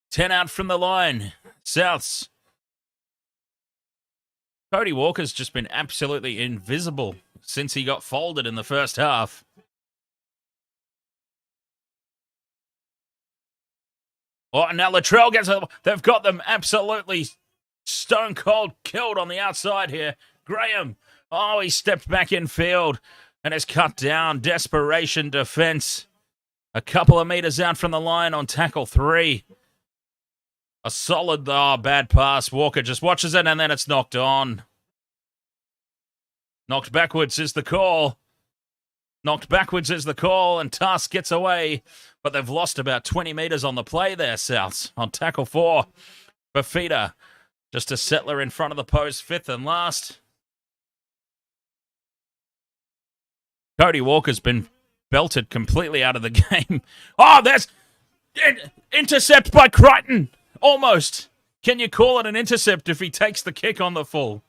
Ten out from the line. Souths. Cody Walker's just been absolutely invisible since he got folded in the first half. Oh, and now Latrell gets a... They've got them absolutely stone cold killed on the outside here. Graham. Oh, he stepped back in field and is cut down. Desperation defense. A couple of meters out from the line on tackle 3. A solid, bad pass. Walker just watches it and then it's knocked on. Knocked backwards is the call. Knocked backwards is the call, and Task gets away. But they've lost about 20 metres on the play there, Souths, on tackle 4. Bafita, just a settler in front of the post, 5th and last. Cody Walker's been belted completely out of the game. Oh, there's intercept by Crichton. Almost. Can you call it an intercept if he takes the kick on the full?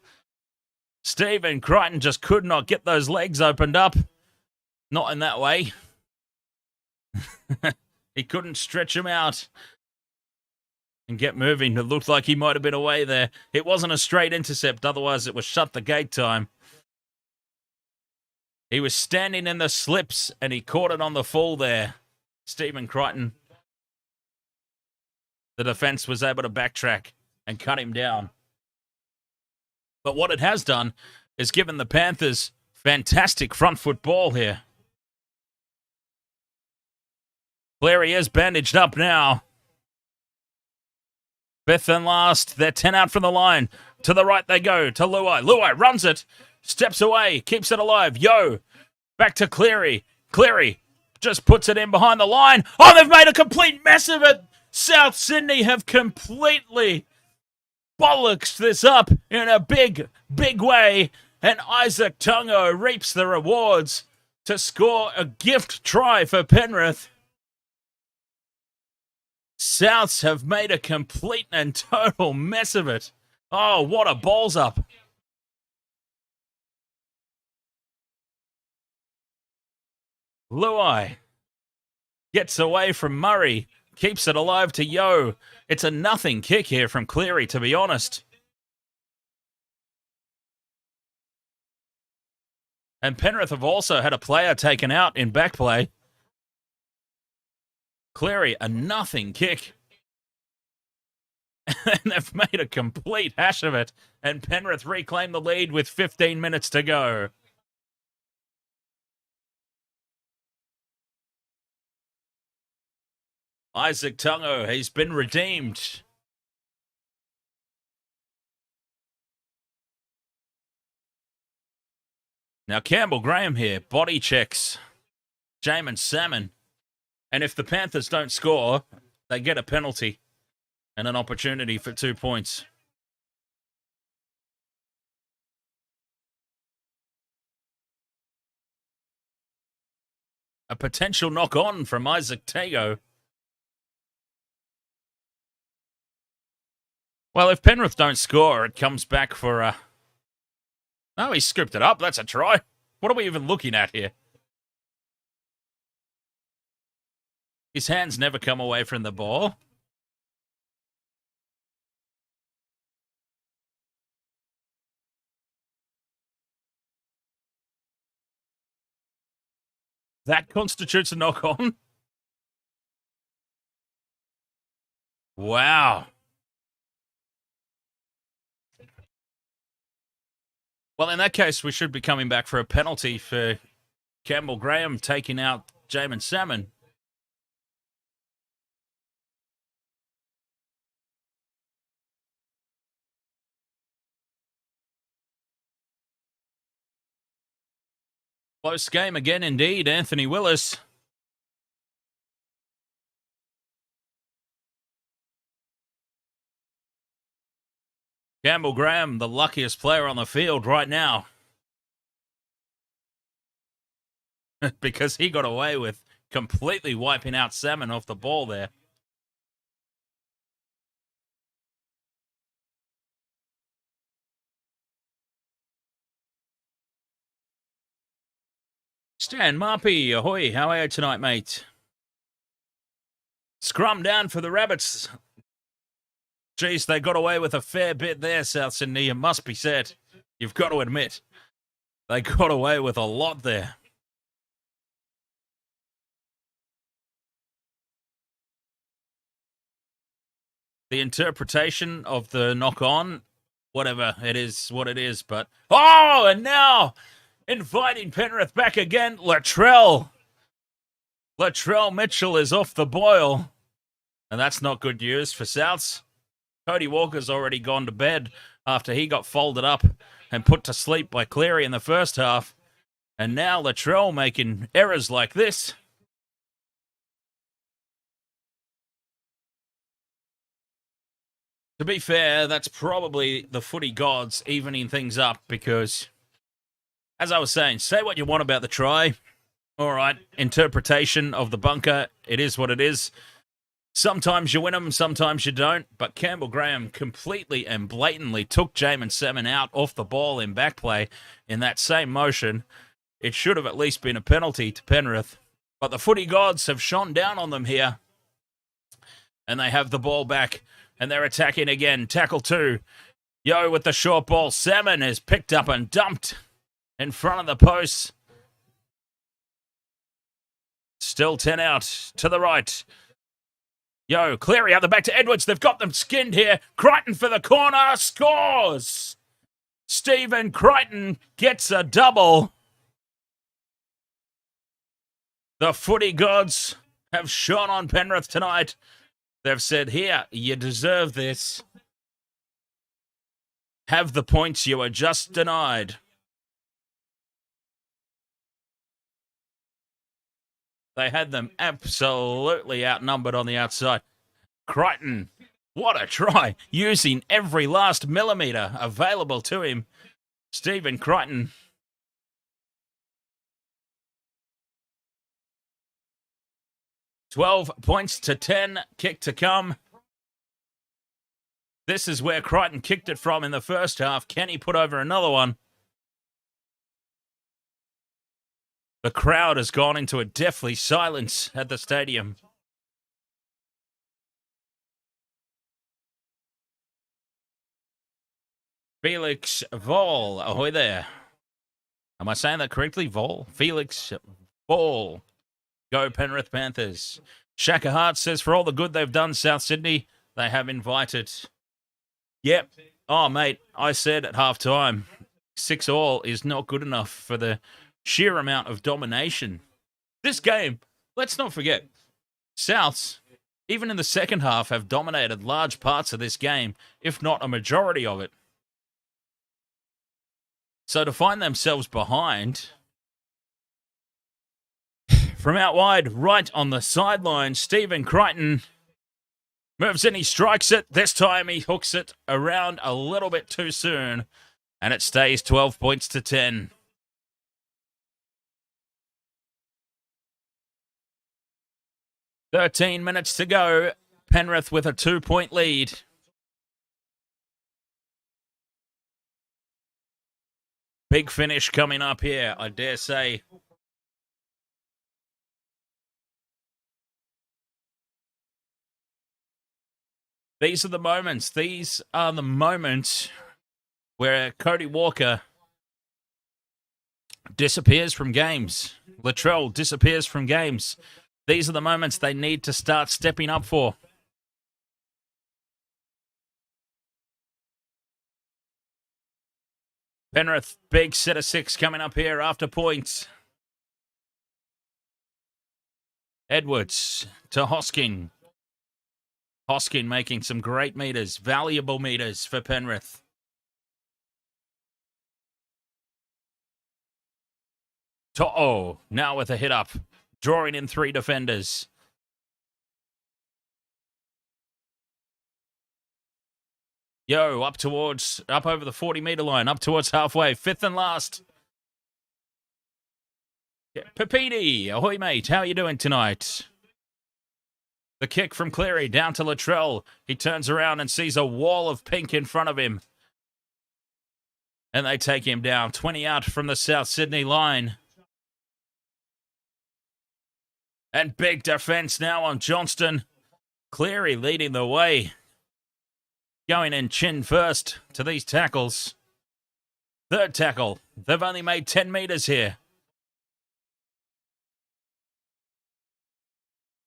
Stephen Crichton just could not get those legs opened up. Not in that way. He couldn't stretch him out and get moving. It looked like he might have been away there. It wasn't a straight intercept. Otherwise, it was shut the gate time. He was standing in the slips and he caught it on the full there. Stephen Crichton. The defense was able to backtrack and cut him down. But what it has done is given the Panthers fantastic front foot ball here. Cleary is bandaged up now. 5th and last. They're 10 out from the line. To the right they go. To Luai. Luai runs it. Steps away. Keeps it alive. Yo. Back to Cleary. Cleary just puts it in behind the line. Oh, they've made a complete mess of it. South Sydney have completely bollocks this up in a big, big way. And Izaac Tu'itupou reaps the rewards to score a gift try for Penrith. Souths have made a complete and total mess of it. Oh, what a balls up. Luai gets away from Murray. Keeps it alive to Yo. It's a nothing kick here from Cleary, to be honest. And Penrith have also had a player taken out in back play. Cleary, a nothing kick. And they've made a complete hash of it. And Penrith reclaim the lead with 15 minutes to go. Izaac Tu'itupou, he's been redeemed. Now Campbell Graham here, body checks Jamin Salmon. And if the Panthers don't score, they get a penalty and an opportunity for 2 points. A potential knock-on from Izaac Tu'itupou. Well, if Penrith don't score, it comes back for a... Oh, he scooped it up. That's a try. What are we even looking at here? His hands never come away from the ball. That constitutes a knock-on. Wow. Well, in that case, we should be coming back for a penalty for Campbell Graham taking out Jamin Salmon. Close game again, indeed. Anthony Willis. Campbell Graham, the luckiest player on the field right now. Because he got away with completely wiping out Salmon off the ball there. Stan Marpy, ahoy, how are you tonight, mate? Scrum down for the Rabbits. Geez, they got away with a fair bit there, South Sydney, it must be said. You've got to admit. They got away with a lot there. The interpretation of the knock-on, whatever, it is what it is, but... Oh, and now, inviting Penrith back again, Latrell. Latrell Mitchell is off the boil, and that's not good news for Souths. Cody Walker's already gone to bed after he got folded up and put to sleep by Cleary in the first half, and now Latrell making errors like this. To be fair, that's probably the footy gods evening things up because, as I was saying, say what you want about the try. All right, interpretation of the bunker, it is what it is. Sometimes you win them, sometimes you don't. But Campbell Graham completely and blatantly took Jamin Salmon out off the ball in back play in that same motion. It should have at least been a penalty to Penrith. But the footy gods have shone down on them here. And they have the ball back. And they're attacking again. Tackle 2. Yo with the short ball. Salmon is picked up and dumped in front of the post. Still 10 out to the right. Yo, Cleary out the back to Edwards. They've got them skinned here. Crichton for the corner. Scores! Stephen Crichton gets a double. The footy gods have shone on Penrith tonight. They've said, here, you deserve this. Have the points you were just denied. They had them absolutely outnumbered on the outside. Crichton, what a try. Using every last millimetre available to him. Stephen Crichton. $12-10, kick to come. This is where Crichton kicked it from in the first half. Can he put over another one? The crowd has gone into a deathly silence at the stadium. Felix Vol, ahoy there. Am I saying that correctly? Vol? Felix Vol. Go Penrith Panthers. Shaka Hart says, for all the good they've done, South Sydney, they have invited. Yep. Oh, mate, I said at halftime, 6-all is not good enough for the sheer amount of domination. This game, let's not forget, Souths, even in the second half, have dominated large parts of this game, if not a majority of it. So to find themselves behind... From out wide, right on the sideline, Stephen Crichton moves in, he strikes it. This time he hooks it around a little bit too soon, and it stays 12-10. "13 minutes to go. Penrith with a 2-point lead. Big finish coming up here, I dare say. These are the moments. These are the moments where Cody Walker disappears from games. Latrell disappears from games. These are the moments they need to start stepping up for. Penrith, big set of 6 coming up here after points. Edwards to Hoskin. Hoskin making some great meters, valuable meters for Penrith. To'o, now with a hit up, drawing in 3 defenders. Yo, up over the 40-metre line, up towards halfway. Fifth and last. Yeah, Papiti, ahoy, mate. How are you doing tonight? The kick from Cleary down to Latrell. He turns around and sees a wall of pink in front of him. And they take him down. 20 out from the South Sydney line. And big defence now on Johnston. Cleary leading the way. Going in chin first to these tackles. Third tackle. They've only made 10 metres here.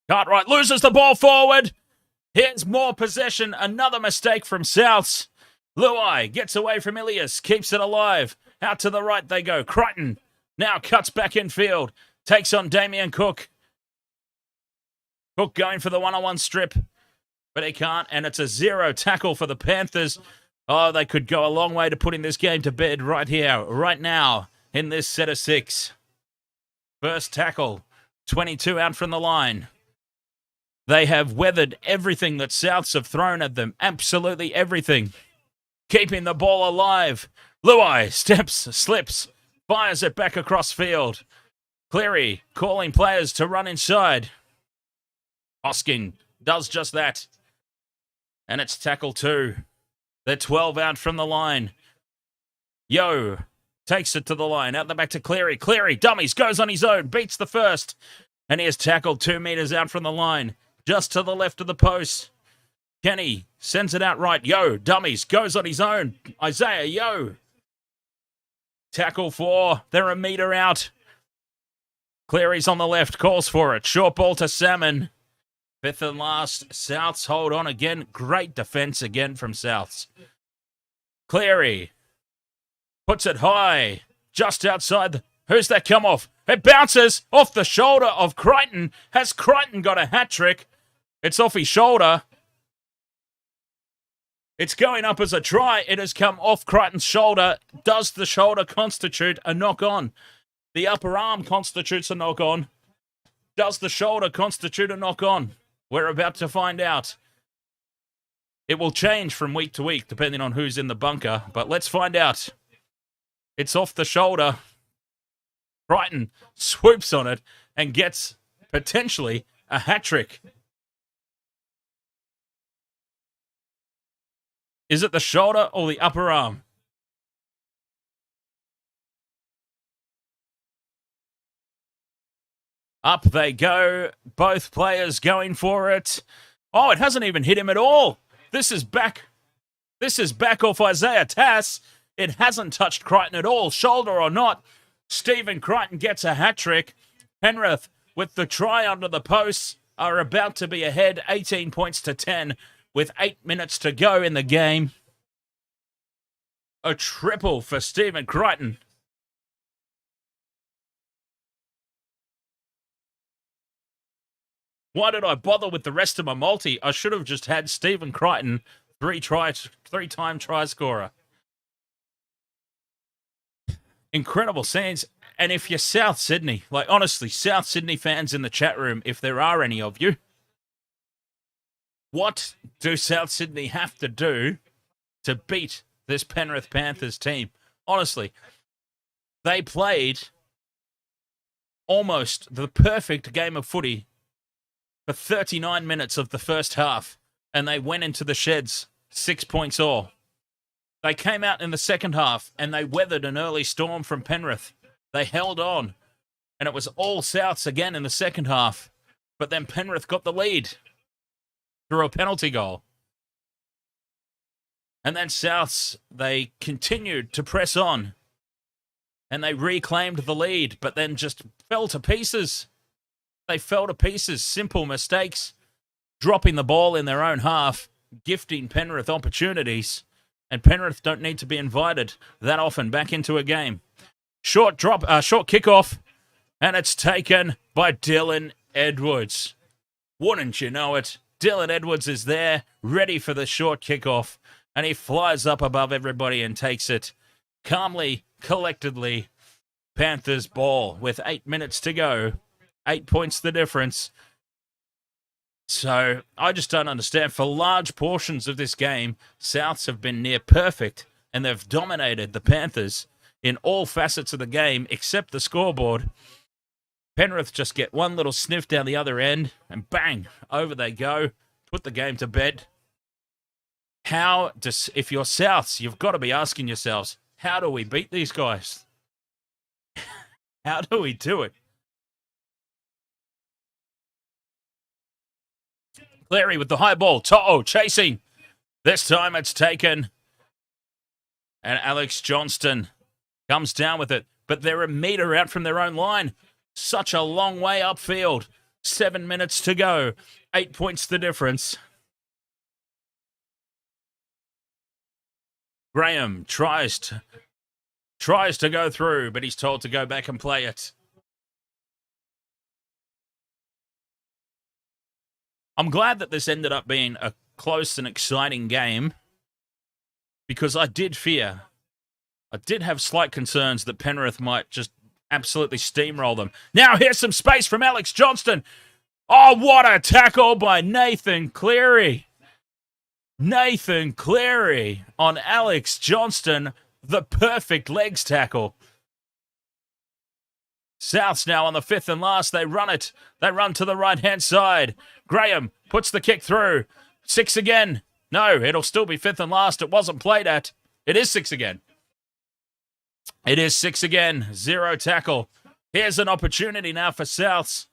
Cartwright loses the ball forward. Here's more possession. Another mistake from Souths. Luai gets away from Ilias. Keeps it alive. Out to the right they go. Crichton now cuts back in field. Takes on Damien Cook. Cook going for the one-on-one strip. But he can't. And it's a 0 tackle for the Panthers. Oh, they could go a long way to putting this game to bed right here, right now, in this set of 6. First tackle. 22 out from the line. They have weathered everything that Souths have thrown at them. Absolutely everything. Keeping the ball alive. Luai steps, slips, fires it back across field. Cleary calling players to run inside. Hoskin does just that. And it's tackle 2. They're 12 out from the line. Yo takes it to the line. Out the back to Cleary. Cleary dummies, goes on his own, beats the first. And he is tackled 2 metres out from the line. Just to the left of the post. Kenny sends it out right. Yo, dummies, goes on his own. Isaiah, yo. Tackle 4. They're a metre out. Cleary's on the left, calls for it. Short ball to Salmon. Fifth and last. Souths hold on again. Great defence again from Souths. Cleary puts it high. Just outside. Who's that come off? It bounces off the shoulder of Crichton. Has Crichton got a hat trick? It's off his shoulder. It's going up as a try. It has come off Crichton's shoulder. Does the shoulder constitute a knock-on? The upper arm constitutes a knock-on. Does the shoulder constitute a knock-on? We're about to find out. It will change from week to week depending on who's in the bunker, but let's find out. It's off the shoulder. Crichton swoops on it and gets potentially a hat trick. Is it the shoulder or the upper arm? Up they go. Both players going for it. Oh, it hasn't even hit him at all. This is back off Isaiah Tass. It hasn't touched Crichton at all, shoulder or not. Stephen Crichton gets a hat trick. Penrith, with the try under the posts, are about to be ahead 18 points to 10 with 8 minutes to go in the game. A triple for Stephen Crichton. Why did I bother with the rest of my multi? I should have just had Stephen Crichton, three-time try scorer. Incredible scenes. And if you're South Sydney, like honestly, South Sydney fans in the chat room, if there are any of you, what do South Sydney have to do to beat this Penrith Panthers team? Honestly, they played almost the perfect game of footy for 39 minutes of the first half, and they went into the sheds 6 points all. They came out in the second half, and they weathered an early storm from Penrith. They held on, and it was all Souths again in the second half. But then Penrith got the lead through a penalty goal. And then Souths, they continued to press on, and they reclaimed the lead, but then just fell to pieces. They fell to pieces. Simple mistakes, dropping the ball in their own half, gifting Penrith opportunities. And Penrith don't need to be invited that often back into a game. Short kickoff, and it's taken by Dylan Edwards. Wouldn't you know it? Dylan Edwards is there, ready for the short kickoff, and he flies up above everybody and takes it calmly, collectedly. Panthers ball with 8 minutes to go. 8 points the difference. So I just don't understand. For large portions of this game, Souths have been near perfect and they've dominated the Panthers in all facets of the game except the scoreboard. Penrith just get one little sniff down the other end and bang, over they go. Put the game to bed. If you're Souths, you've got to be asking yourselves, how do we beat these guys? How do we do it? Cleary with the high ball. To'o chasing. This time it's taken. And Alex Johnston comes down with it. But they're a metre out from their own line. Such a long way upfield. 7 minutes to go. 8 points the difference. Graham tries to go through, but he's told to go back and play it. I'm glad that this ended up being a close and exciting game because I did have slight concerns that Penrith might just absolutely steamroll them. Now here's some space from Alex Johnston. Oh, what a tackle by Nathan Cleary. Nathan Cleary on Alex Johnston, the perfect legs tackle. Souths now on the fifth and last. They run it. They run to the right-hand side. Graham puts the kick through. 6 again. No, it'll still be fifth and last. It wasn't played at. It is 6 again. It is 6 again. 0 tackle. Here's an opportunity now for Souths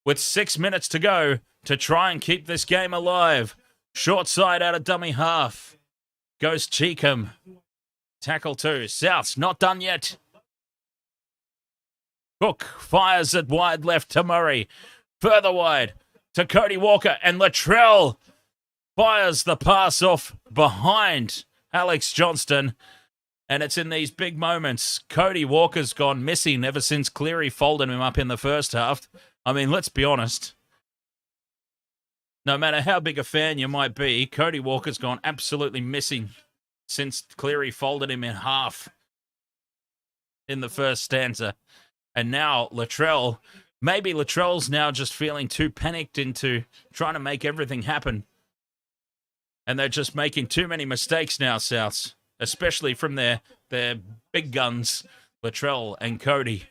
with 6 minutes to go to try and keep this game alive. Short side out of dummy half. Goes Chee Kam. Tackle 2. Souths not done yet. Cook fires it wide left to Murray. Further wide to Cody Walker. And Latrell fires the pass off behind Alex Johnston. And it's in these big moments. Cody Walker's gone missing ever since Cleary folded him up in the first half. I mean, let's be honest. No matter how big a fan you might be, Cody Walker's gone absolutely missing since Cleary folded him in half in the first stanza. And now Latrell, maybe Latrell's now just feeling too panicked into trying to make everything happen. And they're just making too many mistakes now, Souths, especially from their big guns, Latrell and Cody.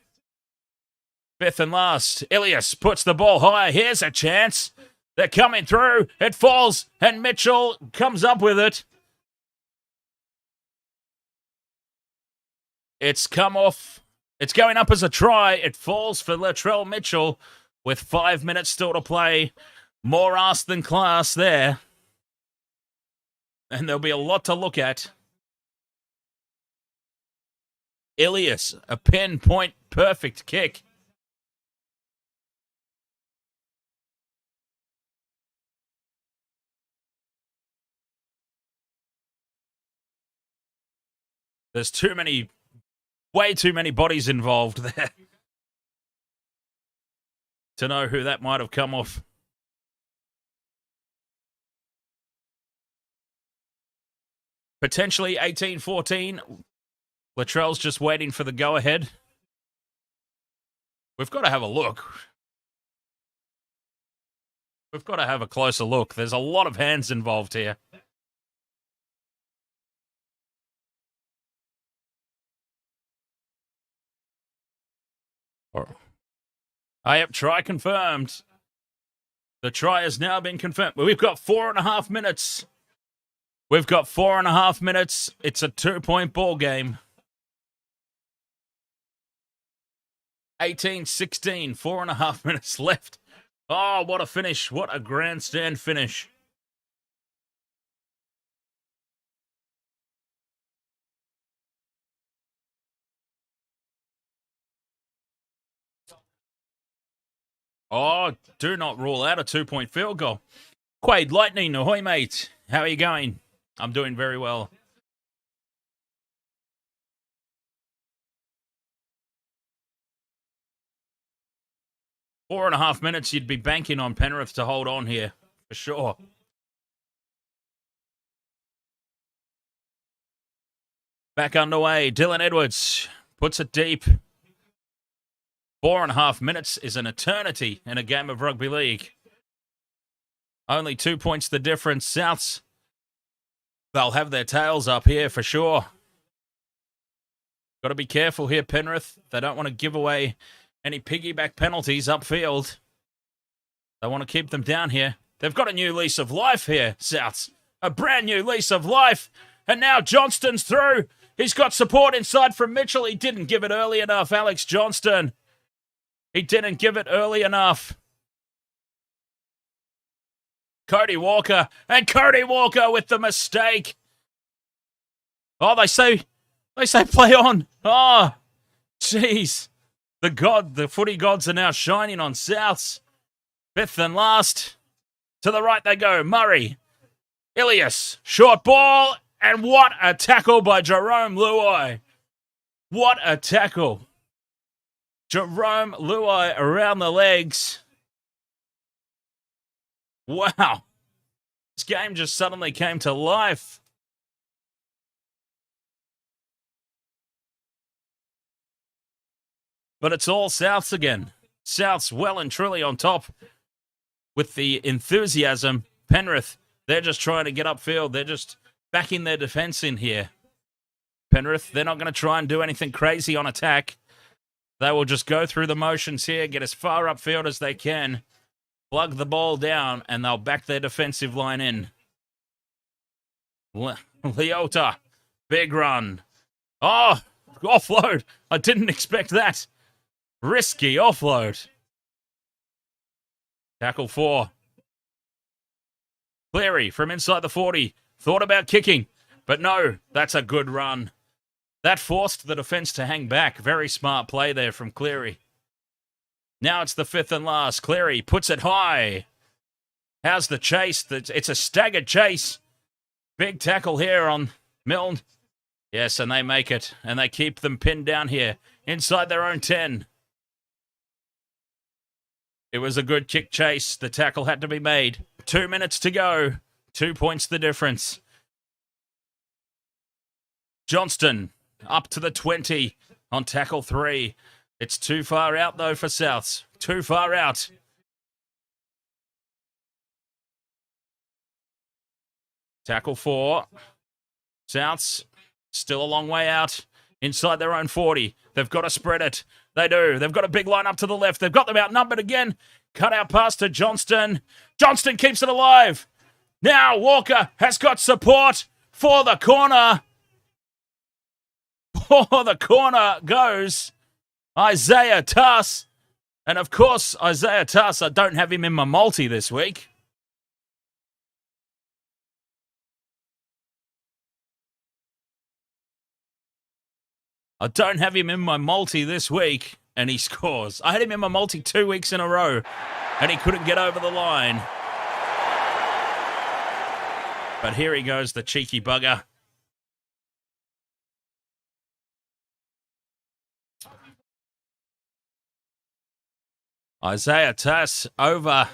Fifth and last, Ilias puts the ball high. Here's a chance. They're coming through. It falls, and Mitchell comes up with it. It's come off. It's going up as a try. It falls for Latrell Mitchell with 5 minutes still to play. More ass than class there. And there'll be a lot to look at. Ilias, a pinpoint perfect kick. There's way too many bodies involved there to know who that might have come off. Potentially 18-14. Latrell's just waiting for the go-ahead. We've got to have a look. We've got to have a closer look. There's a lot of hands involved here. Yep, try confirmed. The try has now been confirmed. We've got 4.5 minutes. We've got 4.5 minutes. It's a 2-point ball game. 18-16, 4.5 minutes left. Oh, what a finish. What a grandstand finish. Oh, do not rule out a 2-point field goal. Quade Lightning, ahoy, mate. How are you going? I'm doing very well. Four and a half minutes, you'd be banking on Penrith to hold on here, for sure. Back underway, Dylan Edwards puts it deep. 4.5 minutes is an eternity in a game of rugby league. Only 2 points the difference. Souths, they'll have their tails up here for sure. Got to be careful here, Penrith. They don't want to give away any piggyback penalties upfield. They want to keep them down here. They've got a new lease of life here, Souths. A brand new lease of life. And now Johnston's through. He's got support inside from Mitchell. He didn't give it early enough, Alex Johnston. He didn't give it early enough. Cody Walker. And Cody Walker with the mistake. Oh, they say play on. Oh, jeez. The footy gods are now shining on Souths. Fifth and last. To the right they go. Murray. Ilias. Short ball. And what a tackle by Jerome Luai. What a tackle. Jerome Luai around the legs. Wow. This game just suddenly came to life. But it's all Souths again. Souths well and truly on top with the enthusiasm. Penrith, they're just trying to get upfield. They're just backing their defense in here. Penrith, they're not going to try and do anything crazy on attack. They will just go through the motions here, get as far upfield as they can, plug the ball down, and they'll back their defensive line in. Leota, big run. Oh, offload. I didn't expect that. Risky offload. Tackle 4. Cleary from inside the 40. Thought about kicking, but no, that's a good run. That forced the defense to hang back. Very smart play there from Cleary. Now it's the fifth and last. Cleary puts it high. How's the chase? It's a staggered chase. Big tackle here on Milne. Yes, and they make it. And they keep them pinned down here inside their own 10. It was a good kick chase. The tackle had to be made. 2 minutes to go. 2 points the difference. Johnston up to the 20 on tackle 3. It's too far out, though, for Souths. Too far out. Tackle 4. Souths still a long way out. Inside their own 40. They've got to spread it. They do. They've got a big line up to the left. They've got them outnumbered again. Cut out pass to Johnston. Johnston keeps it alive. Now Walker has got support for the corner. For the corner goes Isaiah Tuss. And of course, Isaiah Tuss, I don't have him in my multi this week. I don't have him in my multi this week, and he scores. I had him in my multi 2 weeks in a row, and he couldn't get over the line. But here he goes, the cheeky bugger. Isaiah Tuss over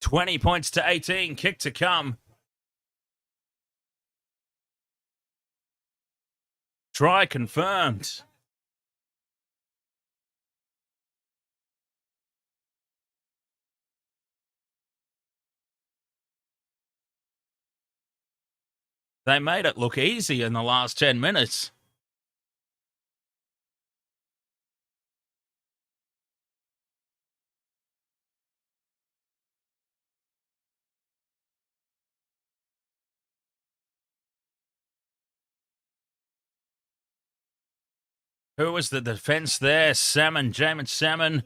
20 points to 18. Kick to come. Try confirmed. They made it look easy in the last 10 minutes. Who was the defense there? Salmon, Jamin Salmon.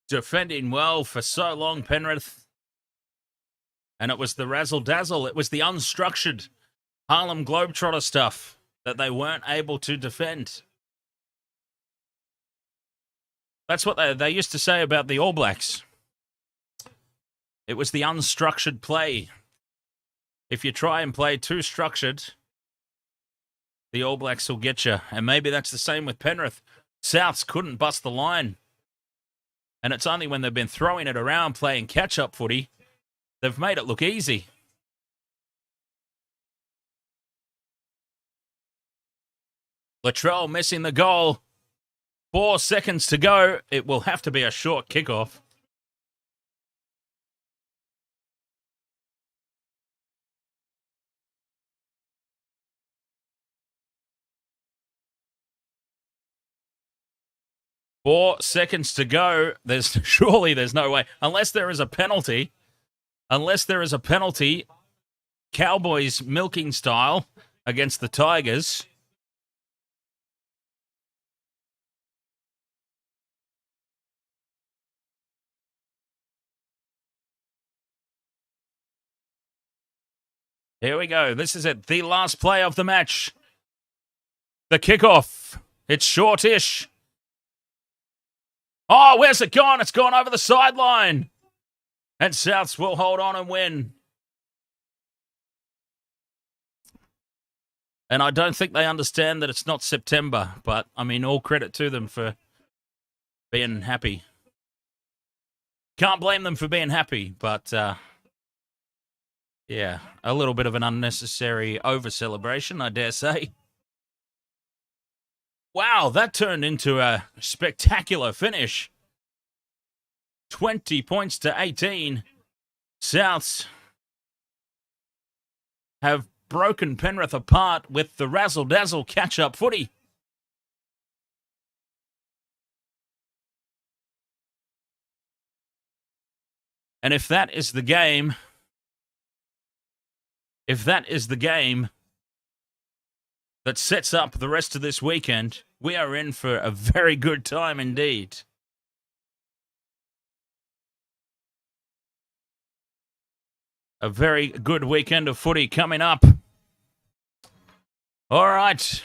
Defending well for so long, Penrith. And it was the razzle-dazzle. It was the unstructured Harlem Globetrotter stuff that they weren't able to defend. That's what they used to say about the All Blacks. It was the unstructured play. If you try and play too structured, the All Blacks will get you. And maybe that's the same with Penrith. Souths couldn't bust the line. And it's only when they've been throwing it around playing catch-up footy, they've made it look easy. Latrell missing the goal. 4 seconds to go. It will have to be a short kickoff. Four seconds to go. Surely there's no way. Unless there is a penalty. Cowboys milking style against the Tigers. Here we go. This is it. The last play of the match. The kickoff. It's shortish. Oh, where's it gone? It's gone over the sideline. And Souths will hold on and win. And I don't think they understand that it's not September. But, I mean, all credit to them for being happy. Can't blame them for being happy. But, yeah, a little bit of an unnecessary over-celebration, I dare say. Wow, that turned into a spectacular finish. 20 points to 18. Souths have broken Penrith apart with the razzle-dazzle catch-up footy. And if that is the game that sets up the rest of this weekend, we are in for a very good time indeed. A very good weekend of footy coming up. All right.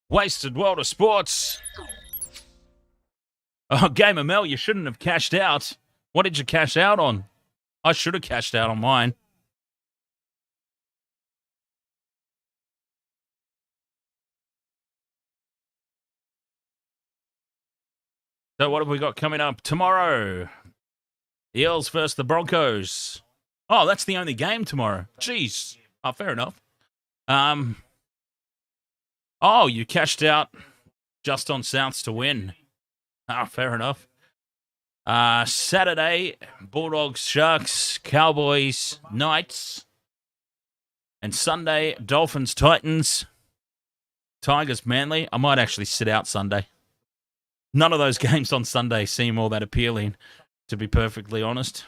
Wasted World of Sports. Oh, Game of Mel, you shouldn't have cashed out. What did you cash out on? I should have cashed out on mine. So what have we got coming up tomorrow? Eels versus the Broncos. Oh, that's the only game tomorrow. Jeez. Oh, fair enough. Oh, you cashed out just on Souths to win. Ah, fair enough. Saturday, Bulldogs, Sharks, Cowboys, Knights. And Sunday, Dolphins, Titans, Tigers, Manly. I might actually sit out Sunday. None of those games on Sunday seem all that appealing, to be perfectly honest.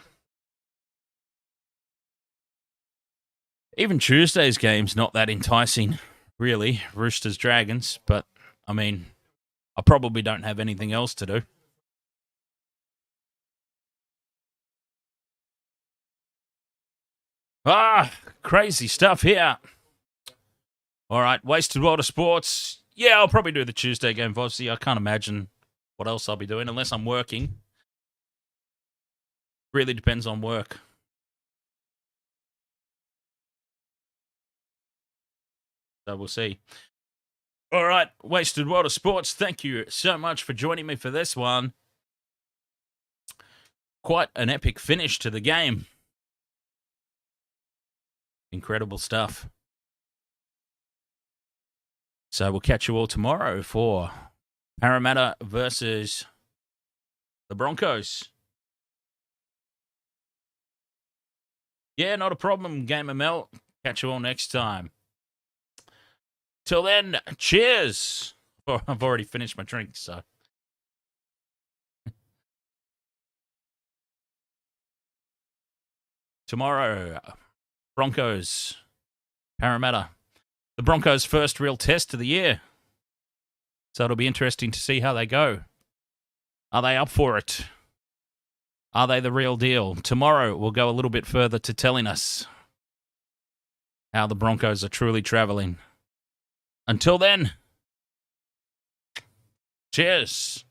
Even Tuesday's game's not that enticing, really. Roosters, Dragons. But, I mean, I probably don't have anything else to do. Crazy stuff here. All right, Wasted World of Sports. Yeah, I'll probably do the Tuesday game, obviously. I can't imagine what else I'll be doing, unless I'm working. Really depends on work. So we'll see. All right, Wasted World of Sports. Thank you so much for joining me for this one. Quite an epic finish to the game. Incredible stuff. So we'll catch you all tomorrow for Parramatta versus the Broncos. Yeah, not a problem, Game of Mel. Catch you all next time. Till then, cheers. Oh, I've already finished my drink, so. Tomorrow, Broncos, Parramatta. The Broncos' first real test of the year. So it'll be interesting to see how they go. Are they up for it? Are they the real deal? Tomorrow we'll go a little bit further to telling us how the Broncos are truly traveling. Until then, cheers.